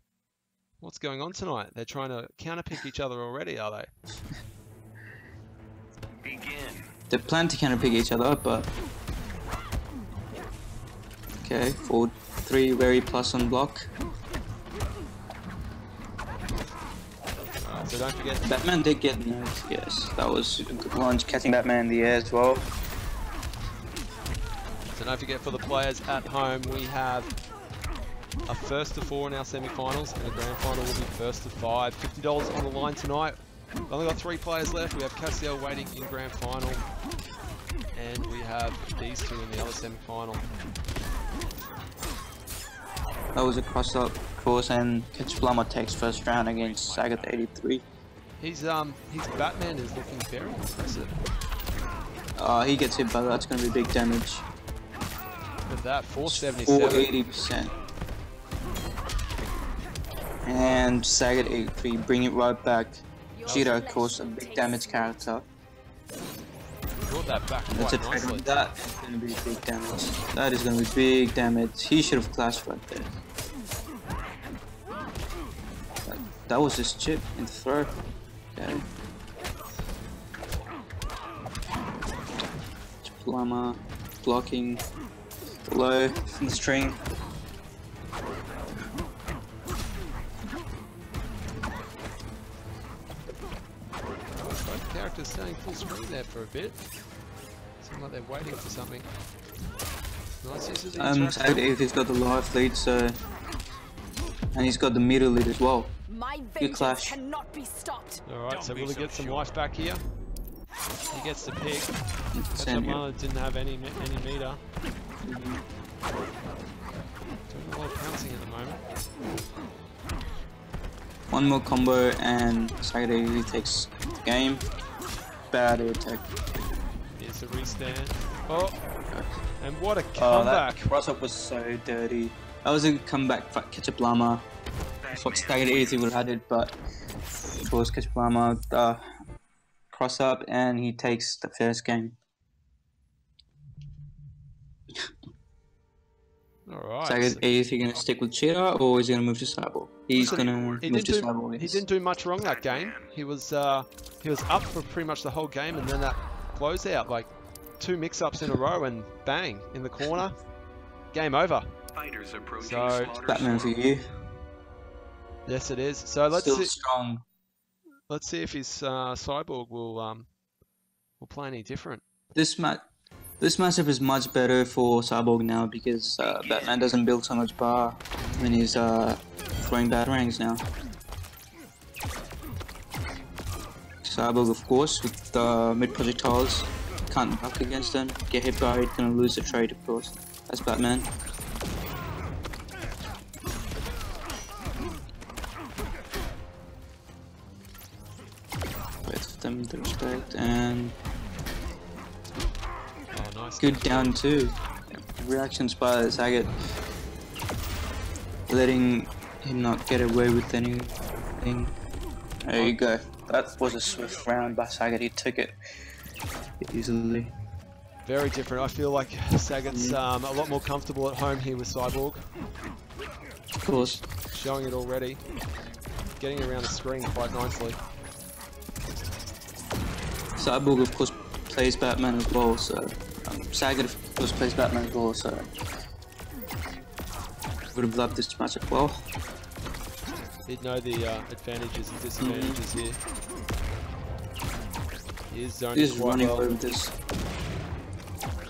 What's going on tonight? They're trying to counterpick each other already, are they? Begin. They plan to counterpick each other, but okay, 4-3 very plus on block. Alright, so don't forget. Batman did get nerfed, yes. That was a good launch, catching Batman in the air as well. So don't forget, for the players at home, we have a first to 4 in our semi-finals, and the grand final will be first to 5. $50 on the line tonight. We've only got 3 players left. We have Castiel waiting in grand final, and we have these 2 in the other semi-final. That was a cross-up course, and KetchupLlama takes first round against Sagat 83. His Batman is looking very impressive. He gets hit, but that's going to be big damage. With that, 477. 480%. And Sagat 83, bring it right back. Cheetah, of course, a big damage character. Brought that back That's a quite trade. nicely. That is going to be big damage. That is going to be big damage. He should have clashed right there. That was his chip in the throw. Okay. KetchupLlama blocking low from the string. Both characters staying full screen there for a bit. Seems like they're waiting for something. Nice use of the Sagat 83's got the life lead, so, and he's got the meter lead as well. My Good vengeance clash. cannot be stopped. Alright, so will he get some life back here? He gets the pick. Same here. KetchupLlama didn't have any meter. Doing a lot of pouncing at the moment. One more combo and Sagat 83 takes the game. Bad air attack. Here's the restand. Oh, and what a Oh, that comeback! cross-up was so dirty. That was a comeback for KetchupLlama. I thought Sagat 83 would have had it, but of course KetchupLlama cross-up and he takes the first game. Alright. Sagat 83 going to stick with Cheetah or is he going to move to Cyborg? He's going to move to Cyborg. He didn't do much wrong that game. He was up for pretty much the whole game, and then that closeout, like 2 mix-ups in a row, and bang in the corner, game over. Fighters approaching So, slaughter Batman for zone. you. Yes, it is. So let's Still see. strong. Let's see if his cyborg will play any different. This matchup is much better for Cyborg now because Batman doesn't build so much bar when he's throwing batarangs now. Cyborg, of course, with mid projectiles, can't duck against them. Get hit by it, gonna lose the trade, of course. That's Batman. Both of them with respect and. Oh, nice. Good down too. Reactions by Sagat, letting him not get away with anything. There you go. That was a swift round by Sagat. He took it easily. Very different. I feel like Sagat's a lot more comfortable at home here with Cyborg. Of course. Showing it already. Getting around the screen quite nicely. Cyborg, of course, plays Batman as well, so Sagat, of course, plays Batman as well, so would have loved this matchup well. He'd know the advantages and disadvantages here. He is zoning He's quite running well. over this.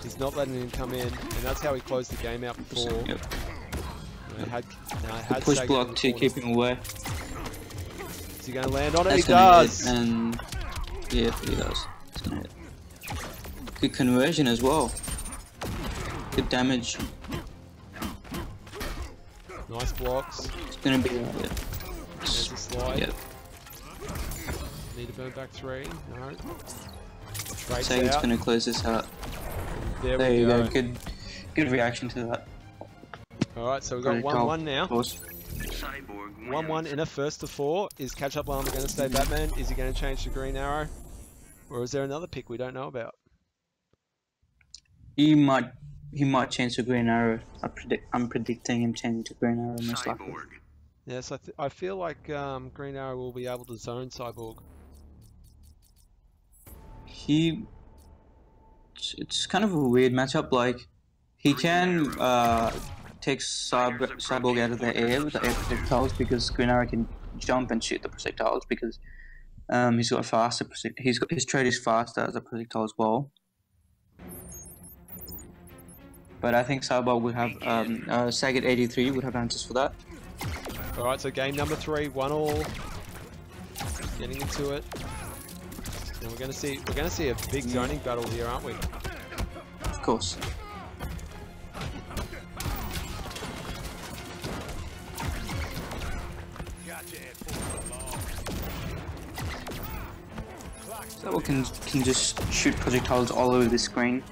He's not letting him come in, and that's how he closed the game out before. Yep. Had Push Sagat in block the to corners. keep him away. Is he going to land on it? That's He gonna does! hit, and yeah, he does. It's gonna hit. Good conversion as well. Good damage. Nice blocks. It's gonna be There's a slide. Yep. Need to burn back 3. No. Trades Sagat's out. gonna close this out. There There we you go. go. Good reaction to that. Alright, so we've got Projectile 1-1 now. course. Cyborg wins. 1-1 in a first to 4. Is KetchupLlama going to stay Batman? Is he going to change to Green Arrow? Or is there another pick we don't know about? He might change to Green Arrow. I'm predicting him changing to Green Arrow most likely. Cyborg. Yes, I feel like Green Arrow will be able to zone Cyborg. It's kind of a weird matchup. Like he can take Cyborg out of the air with the air projectiles because Green Arrow can jump and shoot the projectiles because he's got faster. His trade is faster as a projectile as well. But I think Cyborg would have Sagat 83 would have answers for that. All right, so game number 3, 1-1. Getting into it. And we're gonna see a big zoning battle here, aren't we? Of course. Cyborg can just shoot projectiles all over the screen.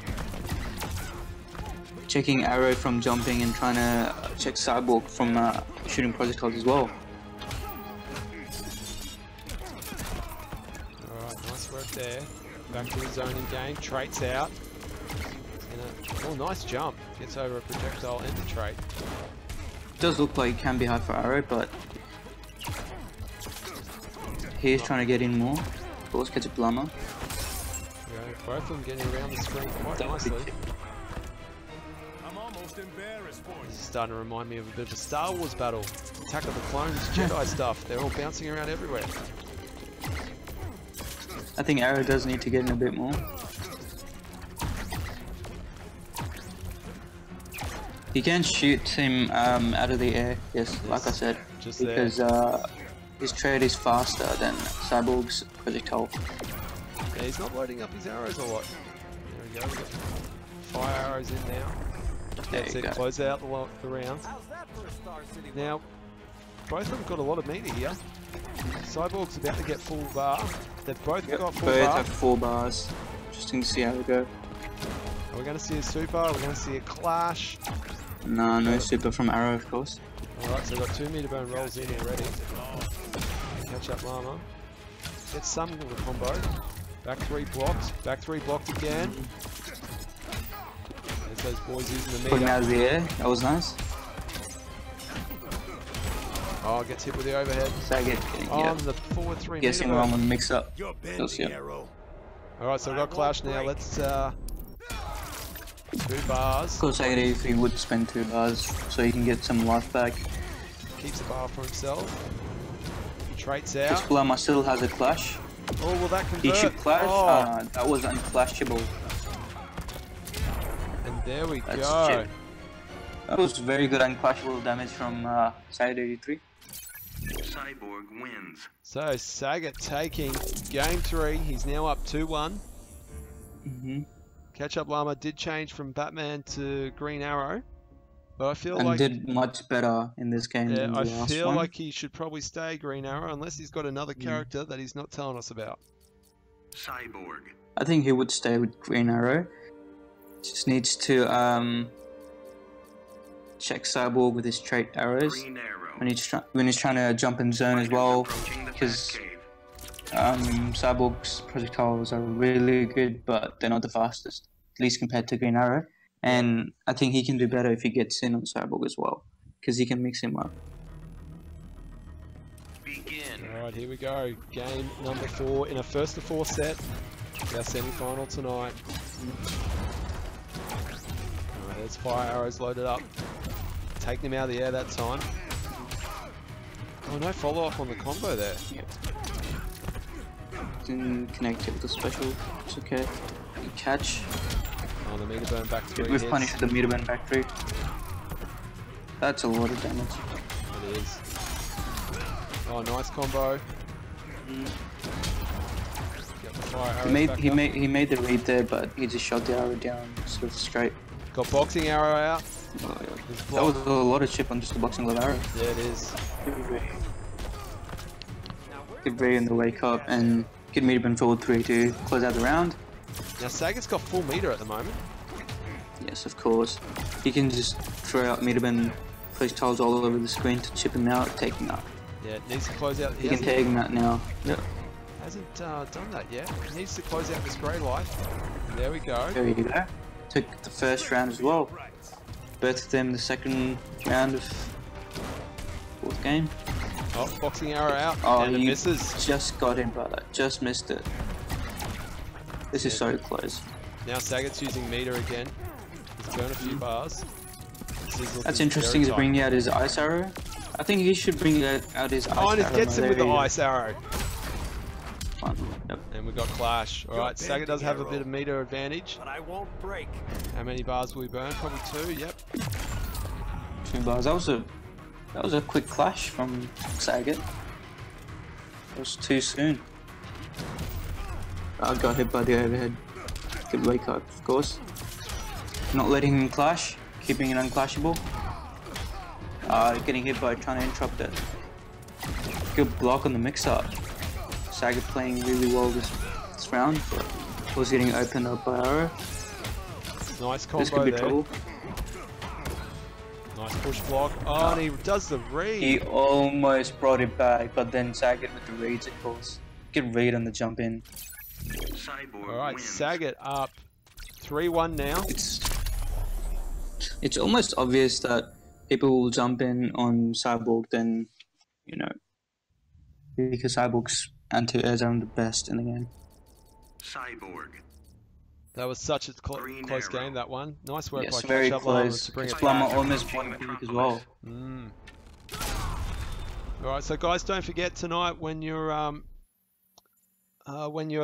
Checking Arrow from jumping and trying to check Cyborg from shooting projectiles as well. Alright, nice work there. Back to the zoning game. Trait's out. Oh, nice jump. Gets over a projectile and a trait. It does look like it can be hard for Arrow, but he's trying to get in more. Of course, KetchupLlama. Yeah, both of them getting around the screen quite nicely. This is starting to remind me of a bit of a Star Wars battle. Attack of the Clones, Jedi stuff. They're all bouncing around everywhere. I think Arrow does need to get in a bit more. He can shoot him out of the air, yes, like I said, Just because his trade is faster than Cyborg's projectile. Yeah, he's not loading up his arrows a lot. There we go. We've got 5 arrows in now. There That's you it. go. Close out the round. Now, both of them got a lot of meter here. Cyborg's about to get full bar. They've both got full Both bar. have 4 bars. Interesting to see how they go. Are we going to see a super? Are we going to see a clash? No super from Arrow, of course. Alright, so we've got 2 meter burn rolls in already. KetchupLlama. Get some of the combo. Back 3 blocked. Back 3 blocked again. There's those boys using the Putting meter. out of the air, that was nice. Oh, gets hit with the overhead. Sagat, On the forward 3 guessing meter wrong burn. on the mix up. Alright, so we've got clash now. Let's 2 bars. Of course, Sagat 83 would spend 2 bars so he can get some life back. Keeps a bar for himself. Traits out. KetchupLlama still has a clash. Oh, will that convert? He should clash. Oh, That was unclashable. and there we That's go. chip. That was very good unclashable damage from Sagat 83. Cyborg wins. So Sagat taking game 3. He's now up 2-1. KetchupLlama did change from Batman to Green Arrow, but I feel And like did much better in this game than the I last feel one. like he should probably stay Green Arrow unless he's got another character that he's not telling us about. Cyborg. I think he would stay with Green Arrow. Just needs to check Cyborg with his trait arrows Green arrow. when he's trying to jump in zone as well, Approaching the because Batcave. Cyborg's projectiles are really good, but they're not the fastest, at least compared to Green Arrow. And I think he can do better if he gets in on Cyborg as well, because he can mix him up. Begin. Alright, here we go. Game number 4 in a first to 4 set. Our semi-final tonight. Alright, there's 5 arrows loaded up. Taking him out of the air that time. Oh, no follow-up on the combo there. Didn't connect it with the special. It's okay. Good catch. Oh, the meter burn back 3 We've hits. punished the meter burn factory. That's a lot of damage. It is. Oh, nice combo. Get the fire arrows back up. He made the read there, but he just shot the arrow down sort of straight. Got boxing arrow out. Oh, yeah. It's That was blocked. a lot of chip on just the boxing glove arrow. Yeah, it is. Get ready in the wake up and get meter burn forward 3 to close out the round. Now, Sagat's got full meter at the moment. Yes, of course. He can just throw out meter burn Place tiles all over the screen to chip him out, take him out. Yeah, it needs to close out. He can take him out now. Yep. Hasn't done that yet. He needs to close out this grey light. And there we go. There you go. Took the first round as well. Both of them the second round of fourth game. Oh, boxing arrow out. Oh, and it you misses. just got him, brother. Just missed it. This is so close. Now Saget's using meter again. He's burned a few bars. That's interesting. He's bringing out his ice arrow. I think he should bring out his ice arrow. Oh, and it gets him with the ice arrow. Fun. Yep. And we got clash. Alright, Saget does have a bit of meter advantage. But I won't break. How many bars will we burn? Probably 2, yep. 2 bars. That was a quick clash from Saget. It was too soon. I got hit by the overhead. Good wake up, of course. Not letting him clash, keeping it unclashable. Getting hit by trying to interrupt it. Good block on the mix-up. Saget playing really well this round, but was getting opened up by Arrow. Nice This could combo be there. trouble. Nice push block. Oh, and he does the read. He almost brought it back, but then Saget with the reads, of course. Good read on the jump in. Cyborg Alright, wins. Saget up 3-1 now. It's almost obvious that people will jump in on Cyborg then, you know, because Cyborg's anti-airs are the best in the game. Cyborg. That was such a Green close arrow. game, that one. Nice work Yes, by very KetchupLlama close. to bring it KetchupLlama back. almost won the peak as well. Alright, so guys, don't forget tonight when you're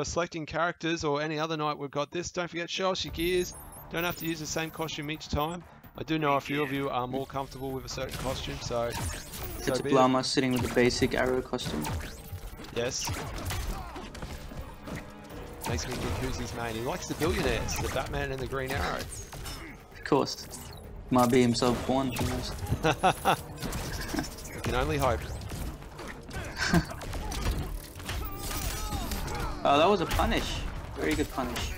selecting characters, or any other night we've got this, don't forget, show us your gears. Don't have to use the same costume each time. I do know a few of you are more comfortable with a certain costume, so be it. KetchupLlama sitting with the basic arrow costume. Yes. Makes me think who's his main. He likes the billionaires, the Batman and the Green Arrow. Of course. Might be himself one, who knows. Can only hope. Oh, that was a punish. Very good punish.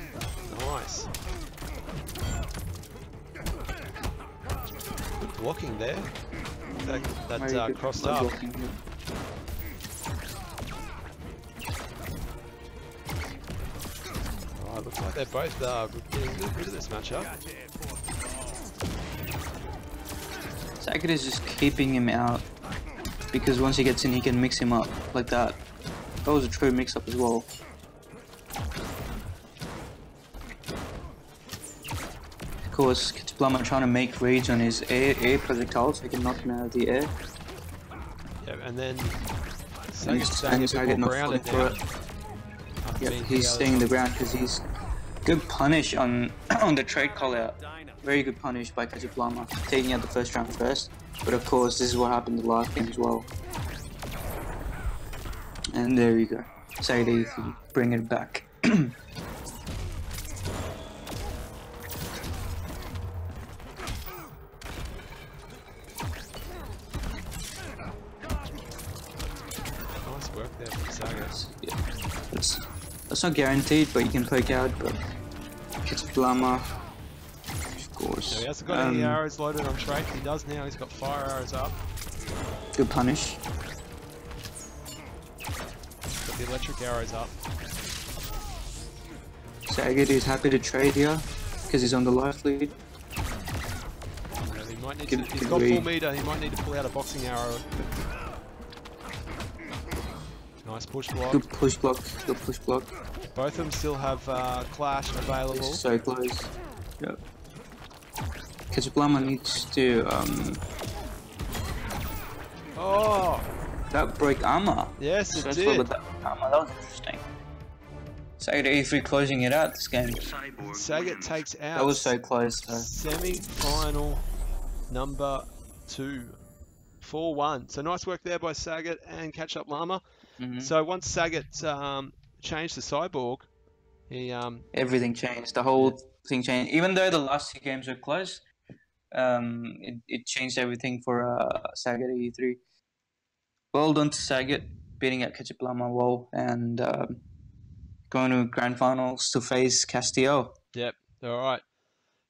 Nice. Good blocking there. Very That good crossed block up. blocking here. Alright, looks like they're both getting rid of this matchup. Saget is just keeping him out because once he gets in, he can mix him up like that. That was a true mix-up as well. Of course, KetchupLlama trying to make reads on his air projectiles so he can knock him out of the air. Yeah, and then And Saget's a bit more not falling grounded for now. it. After Yep, being he's hit staying in the ground because he's good punish on on the trade call out. Very good punish by KetchupLlama, taking out the first round first. But of course, this is what happened the last game as well. And there you go. Saget if you bring it back. Nice work there from Saget. Yeah, that's not guaranteed, but you can poke out. But KetchupLlama, of course. Now he hasn't got any arrows loaded on trait. He does now. He's got fire arrows up. Good punish. Got the electric arrows up. Saget is happy to trade here because he's on the life lead. Yeah, he might need Good- to, he's good got full read. meter. He might need to pull out a boxing arrow. Nice push block. Good push block. Good push block. Both of them still have clash available. It's so close. Yep. KetchupLlama needs to Oh, that broke armor. yes, So it that's did. what that armor. That was interesting. Saget E3 closing it out this game. Cyborg Saget wins. takes out That was so close. semi-final number 2. 4-1. So nice work there by Saget and KetchupLlama. Mhm. So once Saget changed to Cyborg, he Everything changed. The whole thing changed. Even though the last 2 games were close, it changed everything for Saget E3. Well done to Saget, beating out KetchupLlama well, and going to grand finals to face Castiel. Yep. All right.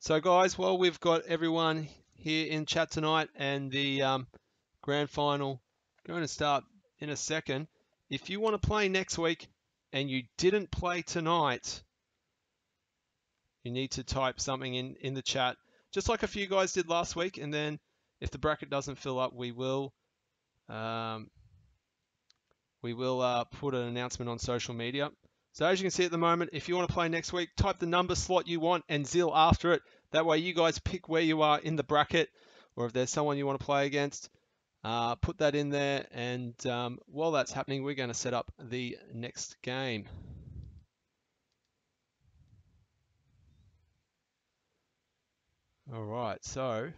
So guys, well, we've got everyone here in chat tonight, and the grand final going to start in a second. If you want to play next week and you didn't play tonight, you need to type something in the chat, just like a few guys did last week, and then if the bracket doesn't fill up, we will put an announcement on social media. So as you can see at the moment, if you want to play next week, type the number slot you want and Zill after it. That way you guys pick where you are in the bracket, or if there's someone you want to play against, put that in there. And while that's happening, we're going to set up the next game. All right, so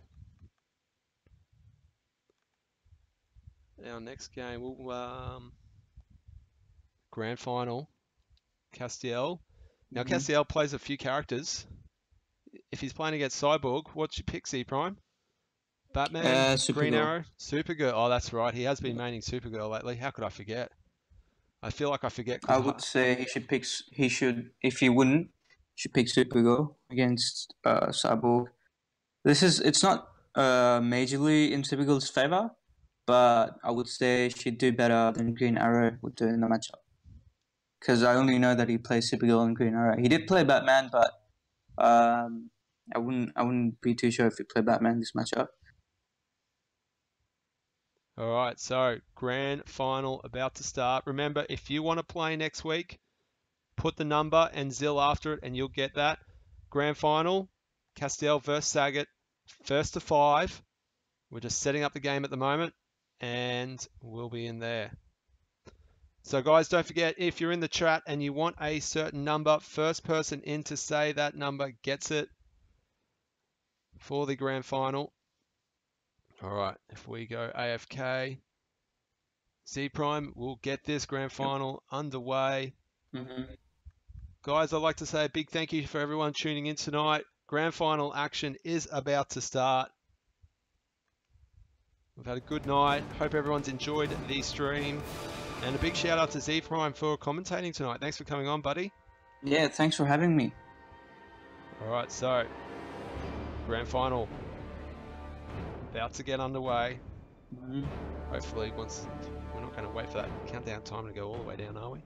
our next game will grand final, Castiel. Now Castiel plays a few characters. If he's playing against Cyborg, what's your pick, ZPrime? Batman, Green Arrow, Supergirl. Oh, that's right. He has been maining Supergirl lately. How could I forget? I feel like I forget. I would say he should pick. He should, if he wouldn't, should pick Supergirl against Cyborg. It's not majorly in Supergirl's favor, but I would say she'd do better than Green Arrow would do in the matchup. Because I only know that he plays Supergirl and Green Arrow. He did play Batman, but I wouldn't be too sure if he played Batman this matchup. All right, so grand final about to start. Remember, if you want to play next week, put the number and Zill after it, and you'll get that. Grand final, Castiel versus Saget, 1st to 5. We're just setting up the game at the moment, and we'll be in there. So guys, don't forget, if you're in the chat and you want a certain number, first person in to say that number gets it for the grand final. All right, if we go AFK, ZPrime will get this grand final underway. Guys, I'd like to say a big thank you for everyone tuning in tonight. Grand final action is about to start. We've had a good night. Hope everyone's enjoyed the stream. And a big shout out to ZPrime for commentating tonight. Thanks for coming on, buddy. Yeah, thanks for having me. All right, so grand final about to get underway. Hopefully, once we're not going to wait for that countdown time to go all the way down, are we?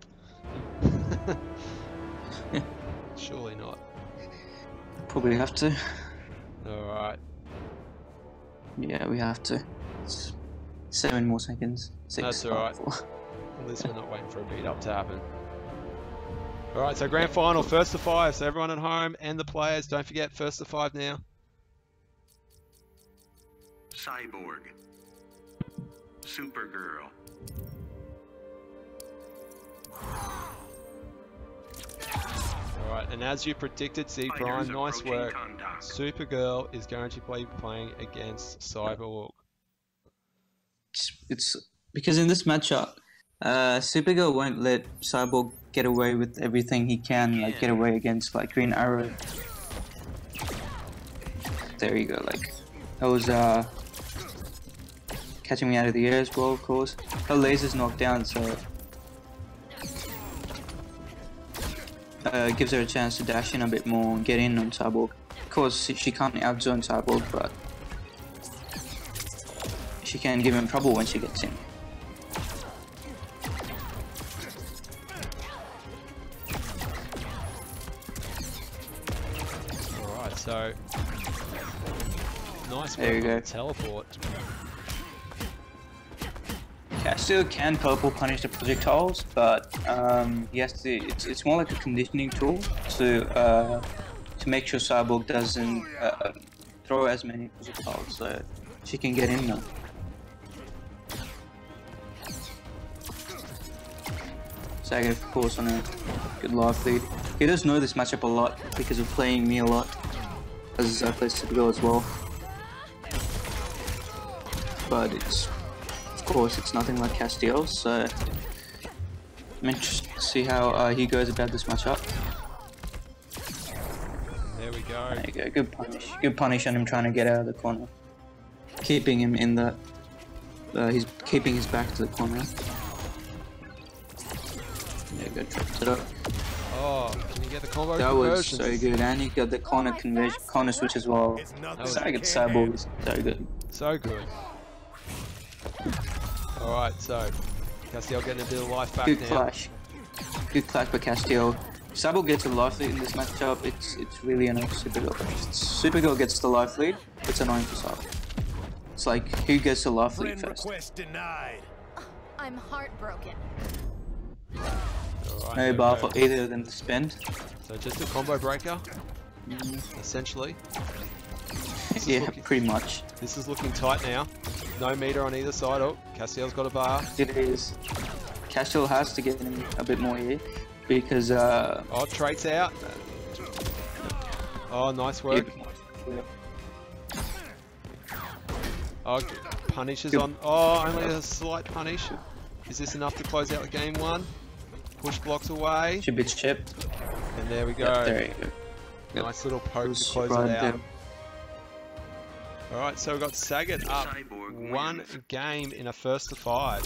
Surely not. Probably have to. All right. Yeah, we have to. It's 7 more seconds. 6. That's all right. At least we're not waiting for a beat up to happen. All right, so grand final, 1st to 5. So everyone at home and the players, don't forget 1st to 5 now. Cyborg. Supergirl. Alright, and as you predicted, ZPrime, nice work. Supergirl is going to be playing against Cyborg. It's because in this matchup, Supergirl won't let Cyborg get away with everything he can, like get away against like Green Arrow. There you go, like that was catching me out of the air as well, of course. Her laser's knocked down, so gives her a chance to dash in a bit more and get in on Cyborg. Of course, she can't outzone Cyborg, but she can give him trouble when she gets in. Alright, so nice there you go. Teleport. Castiel can teleport punish the projectiles, but he has to. It's more like a conditioning tool to make sure Cyborg doesn't throw as many projectiles, so she can get in now. Saget, of course, on a good life lead. He does know this matchup a lot because of playing me a lot, as I play Supergirl as well. But it's. Of course, it's nothing like Castiel, so I'm interested to see how he goes about this matchup. There we go. There you go, good punish. Good punish on him trying to get out of the corner. Keeping him in the... he's keeping his back to the corner. There you go, dropped it up. Oh, can you get the combo That was conversions? so good, and he got the corner switch as well. Sagat Cyborg is so good. So good. Alright, so Castiel getting a bit of life back Good now. clash. Good clash by Castiel. Cyborg gets a life lead in this matchup. It's really annoying for Supergirl. If Supergirl gets the life lead, it's annoying for Cyborg. It's like who gets the life lead first. I'm heartbroken. Alright, No there we bar go. for either of them to spend. So just a combo breaker, essentially. This is Yeah, looking- pretty much. This is looking tight now. No meter on either side. Oh, Castiel's got a bar. It is. Castiel has to get him a bit more here because Oh, traits out. Oh, nice work. Oh, punish is on. Oh, only a slight punish. Is this enough to close out the game one? Push blocks away. should be chipped. And there we go. Yep, there you go. Yep. Nice little poke to Was close right it out. there. Alright, so we've got Sagat up Cyborg one wins. game in a first to 5.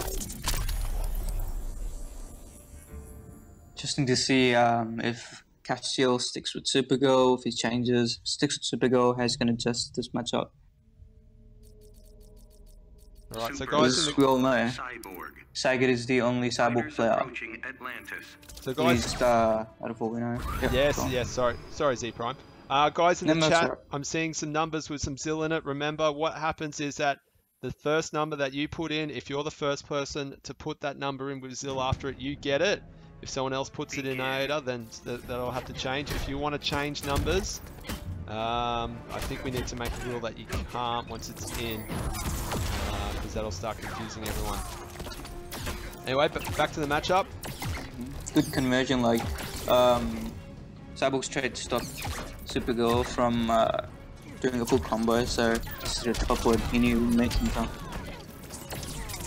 Interesting to see if Castiel sticks with Supergirl, if he sticks with Supergirl, how he's going to adjust this matchup. Alright, so Super guys, As we all know, Cyborg. Sagat is the only Cyborg Fighters player. approaching Atlantis. so At guys, least out of all we know. Yep, yes, go on. yes, sorry ZPrime. Guys in No, the that's chat, alright. I'm seeing some numbers with some Zill in it. Remember, what happens is that the first number that you put in, if you're the first person to put that number in with Zill after it, you get it. If someone else puts it in ADA, then that'll have to change. If you want to change numbers, I think we need to make a rule that you can't once it's in, because that'll start confusing everyone. Anyway, but back to the matchup. Good conversion, like Cyborg's tried to stop Supergirl from doing a full combo, so this is a top what he knew would make him come.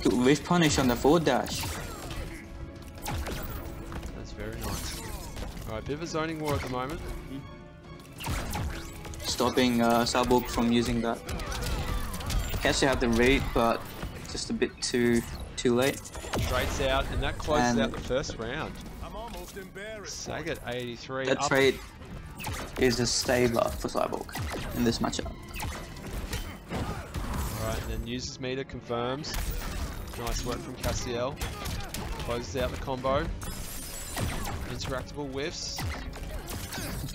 Good whiff punish on the forward dash. That's very nice. Alright, bit of a zoning war at the moment. Stopping Cyborg from using that. Cassie had the read, but just a bit too late. Traits out, and that closes And- out the first round. Sagat 83. That up. trade is a stabler for Cyborg in this matchup. Alright, and then uses meter, confirms. Nice work from Castiel. Closes out the combo. Interactable whiffs.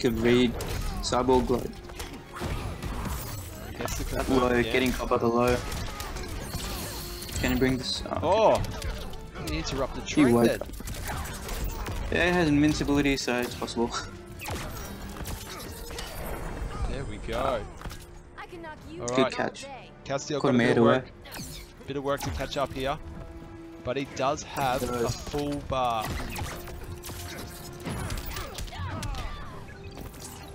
Good read. Cyborg low. Gets the That confirm low, again. getting top of the low. Can he bring this? Oh! He interrupted He trade woke there. up. Yeah, it has invincibility, so it's possible. There we go. I can knock you Alright. Good all catch. day. Castiel Put got a him bit out of away. work. Bit of work to catch up here. But he does have He a does. full bar.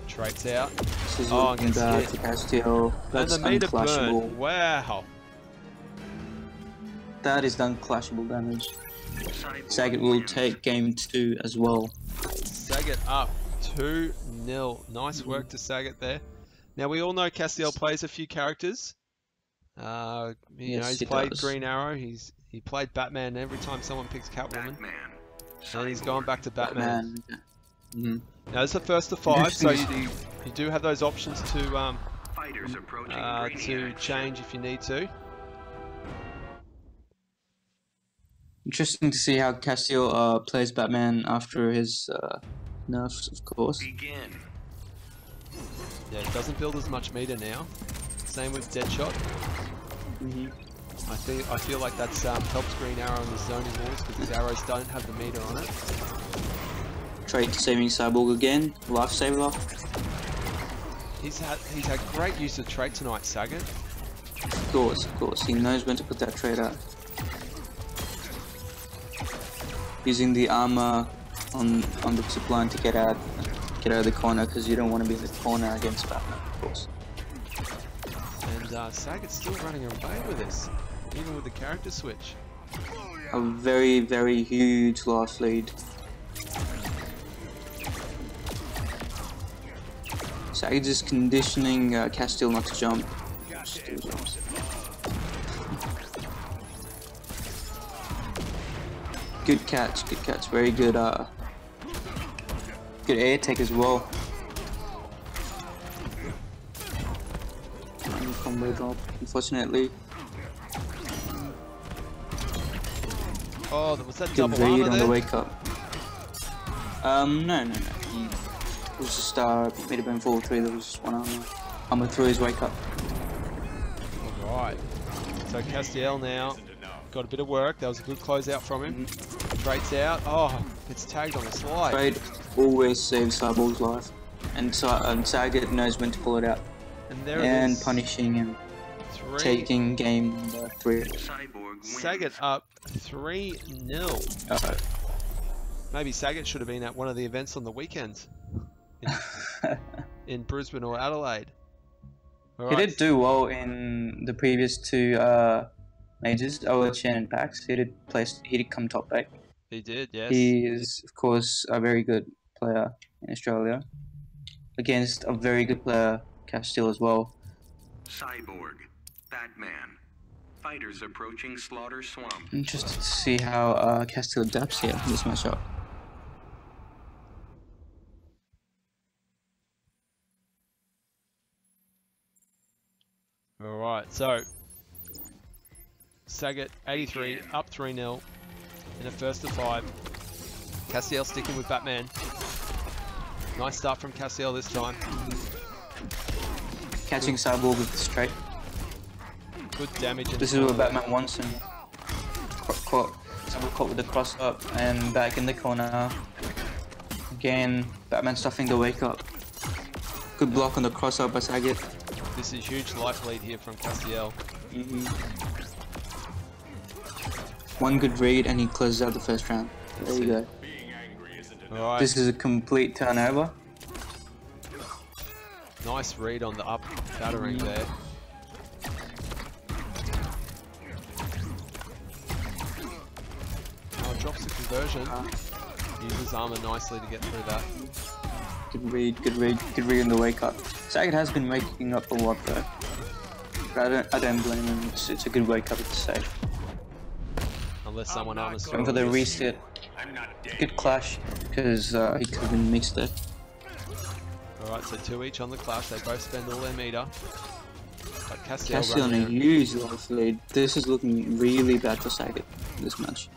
Traits out. This is Oh, looking gets bad hit. for Castiel. That's And the meter unclashable. burn. Wow. That is unclashable damage. Cyborg Sagat will wins. take game 2 as well. Sagat up 2-0. Nice work to Sagat there. Now we all know Castiel plays a few characters. You know, Yes, he's he played does. Green Arrow. He played Batman every time someone picks Catwoman. Batman. And he's Cyborg. going back to Batman. Now it's the first to 5, so you do have those options to Fighters approaching Brainiac. change if you need to. Interesting to see how Castiel plays Batman after his nerfs, of course. Begin. Yeah, it doesn't build as much meter now. Same with Deadshot. I feel like that's helped Green Arrow in the zoning wars because his arrows don't have the meter on it. Trait saving Cyborg again. Lifesaver. He's had great use of trait tonight, Sagat. Of course. He knows when to put that trait out. Using the armor on the zip line to get out of the corner because you don't want to be in the corner against Batman, of course. And Sagat's still running away with this, even with the character switch. A very, very huge life lead. Sage is conditioning Castiel not to jump. Still jumps. Good catch, very good Good air take as well. Combo drop, unfortunately. Oh, was that Good double read armor on there? the wake up. No. He was just made a bone fall 3. There was just one armor through his wake up. Alright. So Castiel now got a bit of work. That was a good closeout from him. Trades out. Oh, it's tagged on the slide. Trade always saves Cyborg's life, and Saget knows when to pull it out. And there it And is. punishing him, 3. taking game number 3. Cyborg Saget up 3-0. Maybe Saget should have been at one of the events on the weekends in Brisbane or Adelaide. All He right. did do well in the previous 2 majors, Oatts and PAX. He did come top 8. He did, yes. He is, of course, a very good player in Australia against a very good player, Castiel, as well. Cyborg. Batman. Fighters approaching Slaughter Swamp. Interested to see how Castiel adapts here in this matchup. Alright, so Saget 83 up 3-0 in a first of 5. Castiel sticking with Batman. Nice start from Castiel this time. Catching Cyborg with the straight. Good damage. This is what Batman wants him. Caught with the cross up and back in the corner. Again, Batman stuffing the wake up. Good block on the cross up by Saget. This is huge life lead here from Castiel. One good read and he closes out the first round. There you go. Alright, This is a complete turnover. nice read on the up battering there. Oh, drops the conversion. Uses armor nicely to get through that. Good read on the wake up. Saget has been waking up a lot though. But I don't blame him. It's a good wake up, it's safe. Unless someone armors And for the through. reset, good clash because he could have been mixed there. Alright, so 2 each on the clash. They both spend all their meter. But Castiel Castiel on a running there. huge life lead. This is looking really bad for Saget this match.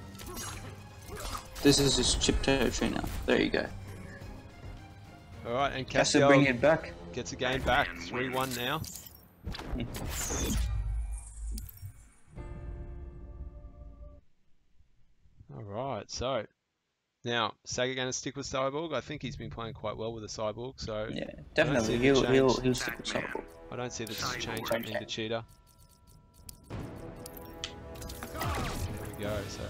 This is just chip territory now. There you go. Alright, and Castiel bringing Castiel it back. gets a game back. 3-1 now. Alright, so now Saget going to stick with Cyborg. I think he's been playing quite well with the Cyborg, so Yeah, see definitely. the He'll change. stick with Cyborg. I don't see this change happening to Cheetah. There we go, so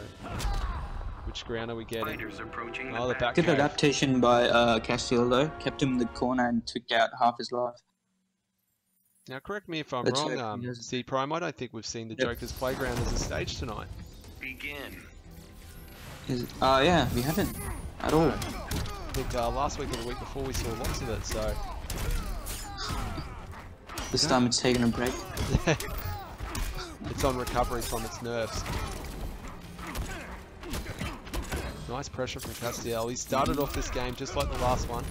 which ground are we getting? Fighters approaching Oh, the back Good cave. adaptation by Castiel though. Kept him in the corner and took out half his life. Now correct me if I'm Let's wrong, hope he doesn't. ZPrime, I don't think we've seen the Yep. Joker's Playground as a stage tonight. Begin. Yeah, we haven't at all. I think last week or the week before we saw lots of it, so This time it's taking a break. it's on recovery from its nerves. Nice pressure from Castiel. He started off this game just like the last one.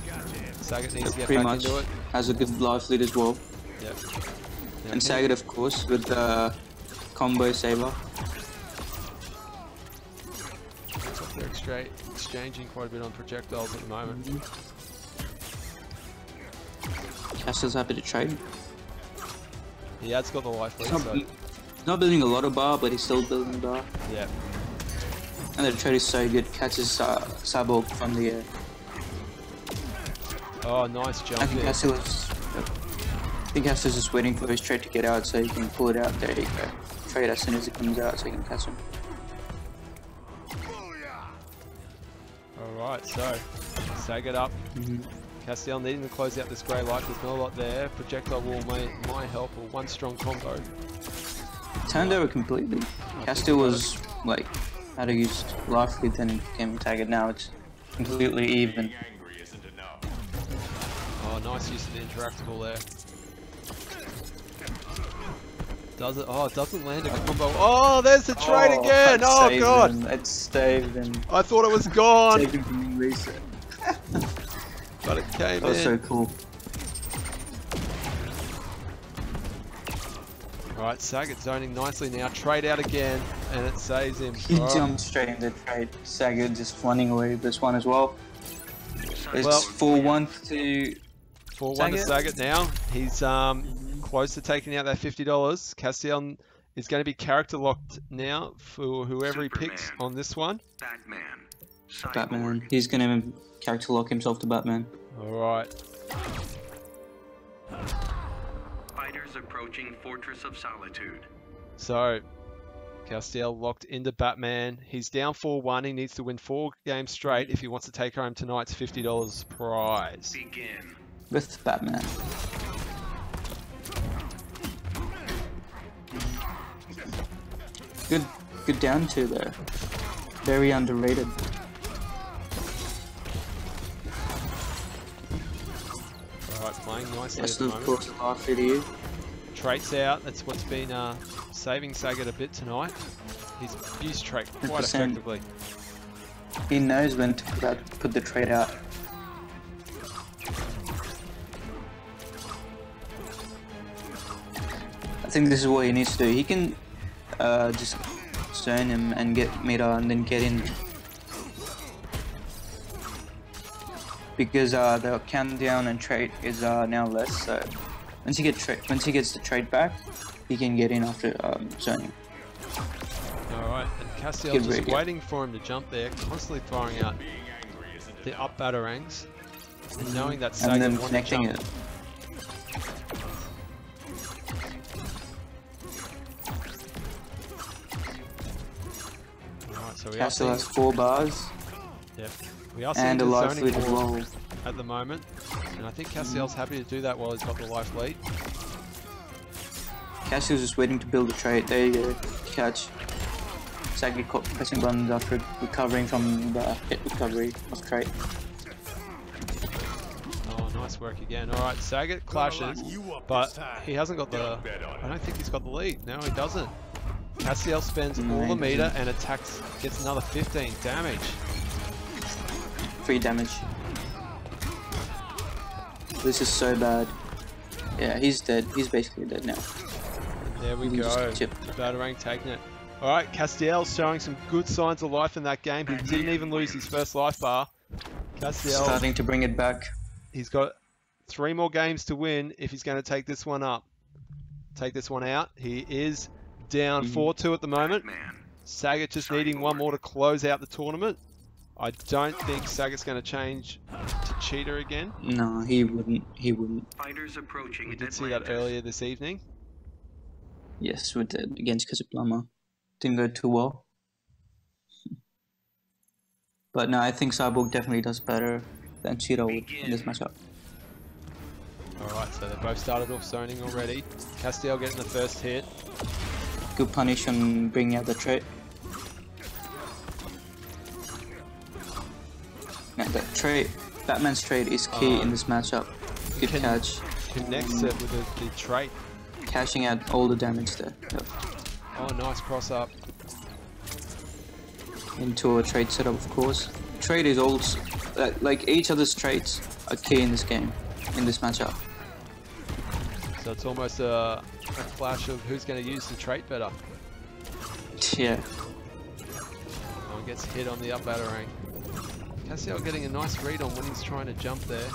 Saget needs to get Pretty back much into it. has a good life lead as well. Yep. Now And Saget, of course, with the combo saber. they're exchanging quite a bit on projectiles at the moment. Castiel's happy to trade. He has got the life lead, He's so not building a lot of bar, but he's still building bar. yeah. And the trade is so good. Catches Cyborg from the air. Oh, nice jump I think there. Castiel's just waiting for his trade to get out so he can pull it out. There you go. Trade as soon as it comes out so he can catch him. Alright, so Saget up. Castiel needing to close out this grey light. There's not a lot there. Projectile wall might help, or one strong combo. Turned over completely. Castiel was like how to use life lead, then became Taggart. Now it's completely even. Oh, nice use of the interactable there. Does it? Oh, it doesn't land a combo. Oh, there's the trade again! Oh, God! It's saved and I thought it was gone! taken from reset. but it came That was in. so cool. Alright, Saget zoning nicely now. Trade out again, and it saves him. He Alright. jumped straight into trade. Saget just running away with this one as well. It's Well- 4-1 to 4-1 to Saget. Saget now. He's close to taking out that $50. Castiel is going to be character locked now for whoever he picks Superman. on this one. Batman. Cyborg. Batman. He's gonna character lock himself to Batman. Alright. Fighters approaching Fortress of Solitude. So, Castiel locked into Batman. He's down 4-1. He needs to win 4 games straight if he wants to take home tonight's $50 prize. Begin. With Batman. Good down 2 there. Very underrated. Alright, playing nicely Yes, at the of moment. course, the last video. Traits out. That's what's been saving Saget a bit tonight. He's used trait quite 100%. effectively. He knows when to put the trade out. I think this is what he needs to do. He can just zone him and get meter and then get in. Because the countdown and trade is now less, so once he gets the trade back, he can get in after zoning. Alright, and Castiel Get just ready. waiting for him to jump there, constantly firing out the up batarangs, and knowing that And Saget then wanted to connecting jump. it. Alright, so we are Castiel seeing, has 4 bars yep, we are seeing and a the life zoning lead as ball well. at the moment, and I think Castiel's happy to do that while he's got the life lead. Castiel's just waiting to build a trade. There you go. Catch. Saget caught pressing buttons after recovering from the hit recovery of trade. Oh, nice work again. Alright, Saget clashes, but he hasn't got the... I don't think he's got the lead. No, he doesn't. Castiel spends No, all the he meter doesn't. and attacks, gets another 15 damage. 3 damage. This is so bad. Yeah, he's dead. He's basically dead now. There we You can just go. chip. Batarang taking it. Alright, Castiel's showing some good signs of life in that game. He didn't even lose his first life bar. Castiel, Starting to bring it back. he's got 3 more games to win if he's going to take this one up. Take this one out. He is down 4-2 at the moment. Batman. Saget just needing one more to close out the tournament. I don't think Saget's going to change to cheater again. No, he wouldn't. He wouldn't. Fighters approaching We did see that Atlantis. earlier this evening. Yes, we did against KetchupLlama. Didn't go too well. But no, I think Cyborg definitely does better than Cheetah would in this matchup. Alright, so they both started off zoning already. Castiel getting the first hit. Good punish on bringing out the trait. Now that trait, Batman's trait is key in this matchup. Good Can- catch. Connects it with the trait. Cashing out all the damage there. Yep. Oh, nice cross up. Into a trade setup, of course. Trade is also like each other's traits are key in this game, in this matchup. So it's almost a clash of who's going to use the trait better. Yeah. Oh, gets hit on the up batarang. Castiel getting a nice read on when he's trying to jump there.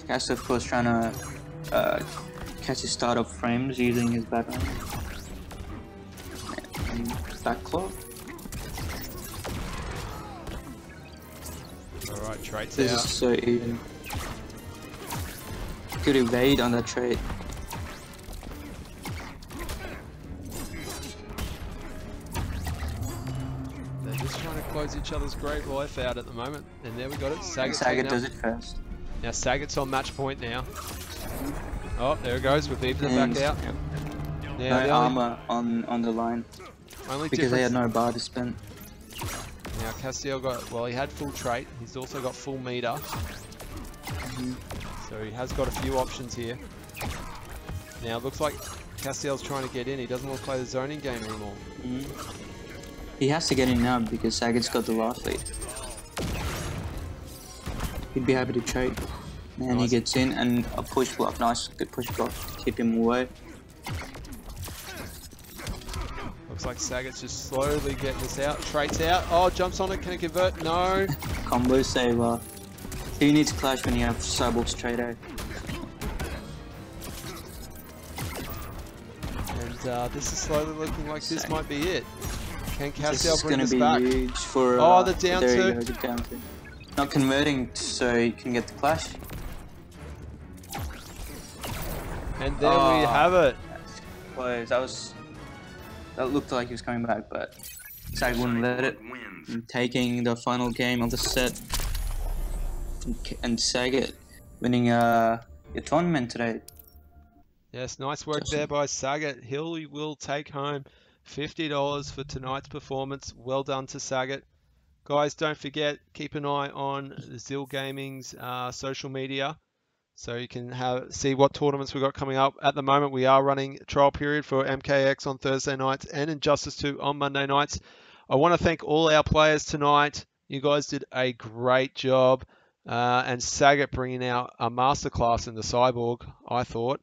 Castiel, of course, trying to catch his startup frames using his batarang. And backlog. Alright, traits This out. is so even. Good evade on that trade. They're just trying to close each other's great life out at the moment. And there we got it. Saget Saget taking does out. it first. Now Saget's on match point now. Oh, there it goes. We've evened it And back out. yep. Now No the only, armor on the line only because they had difference. no bar to spend. Now Castiel got, well, he had full trait. He's also got full meter. So he has got a few options here. Now it looks like Castiel's trying to get in. He doesn't want to play the zoning game anymore. He has to get in now because Saget's got the last lead. He'd be happy to trade. And Nice. he gets in and a push block. Nice, good push block to keep him away. Looks like Saget's just slowly getting this out. Traits out. Oh, jumps on it. Can it convert? No. Combo saver. Who needs Clash when you have Cyborg's trade out? And this is slowly looking like this might be it. Can This Castiel is bring going to this be back? huge for. Oh, the down there two. you go, the down two. Not converting so he can get the Clash. And there we have it. Close. That looked like he was coming back, but Sag wouldn't let it. Wins. And taking the final game of the set, and Saget winning your tournament today. Yes, nice work there by Saget. He will take home $50 for tonight's performance. Well done to Saget. Guys, don't forget, keep an eye on Zill Gaming's social media so you can see what tournaments we've got coming up. At the moment, we are running a trial period for MKX on Thursday nights and Injustice 2 on Monday nights. I want to thank all our players tonight. You guys did a great job. And Saget bringing out a masterclass in the Cyborg, I thought.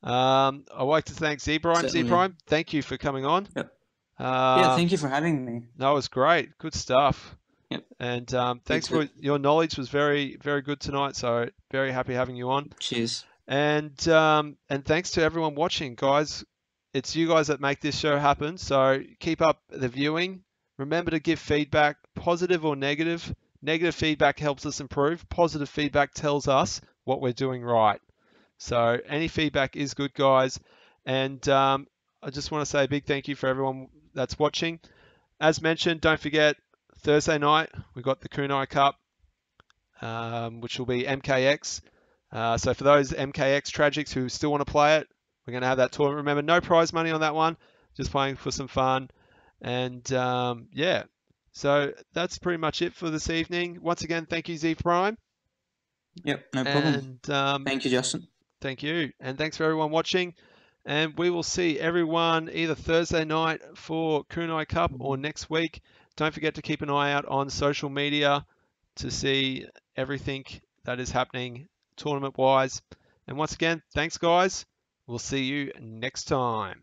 I'd like to thank ZPrime. Certainly. ZPrime, thank you for coming on. Yep. Yeah, Yeah, thank you for having me. that was great. Good stuff. Yep. And thanks for your knowledge was very, very good tonight. So very happy having you on. Cheers. And thanks to everyone watching, guys. It's you guys that make this show happen. So keep up the viewing. Remember to give feedback, positive or negative. Negative feedback helps us improve. Positive feedback tells us what we're doing right. So any feedback is good, guys. And I just want to say a big thank you for everyone that's watching. As mentioned, don't forget, Thursday night, we've got the Kunai Cup, which will be MKX. So for those MKX Tragics who still want to play it, we're going to have that tournament. Remember, no prize money on that one. Just playing for some fun. And yeah, so that's pretty much it for this evening. Once again, thank you, ZPrime. Yep, no problem. And Thank you, Justin. thank you. And thanks for everyone watching. And we will see everyone either Thursday night for Kunai Cup or next week. Don't forget to keep an eye out on social media to see everything that is happening tournament-wise. And once again, thanks, guys. We'll see you next time.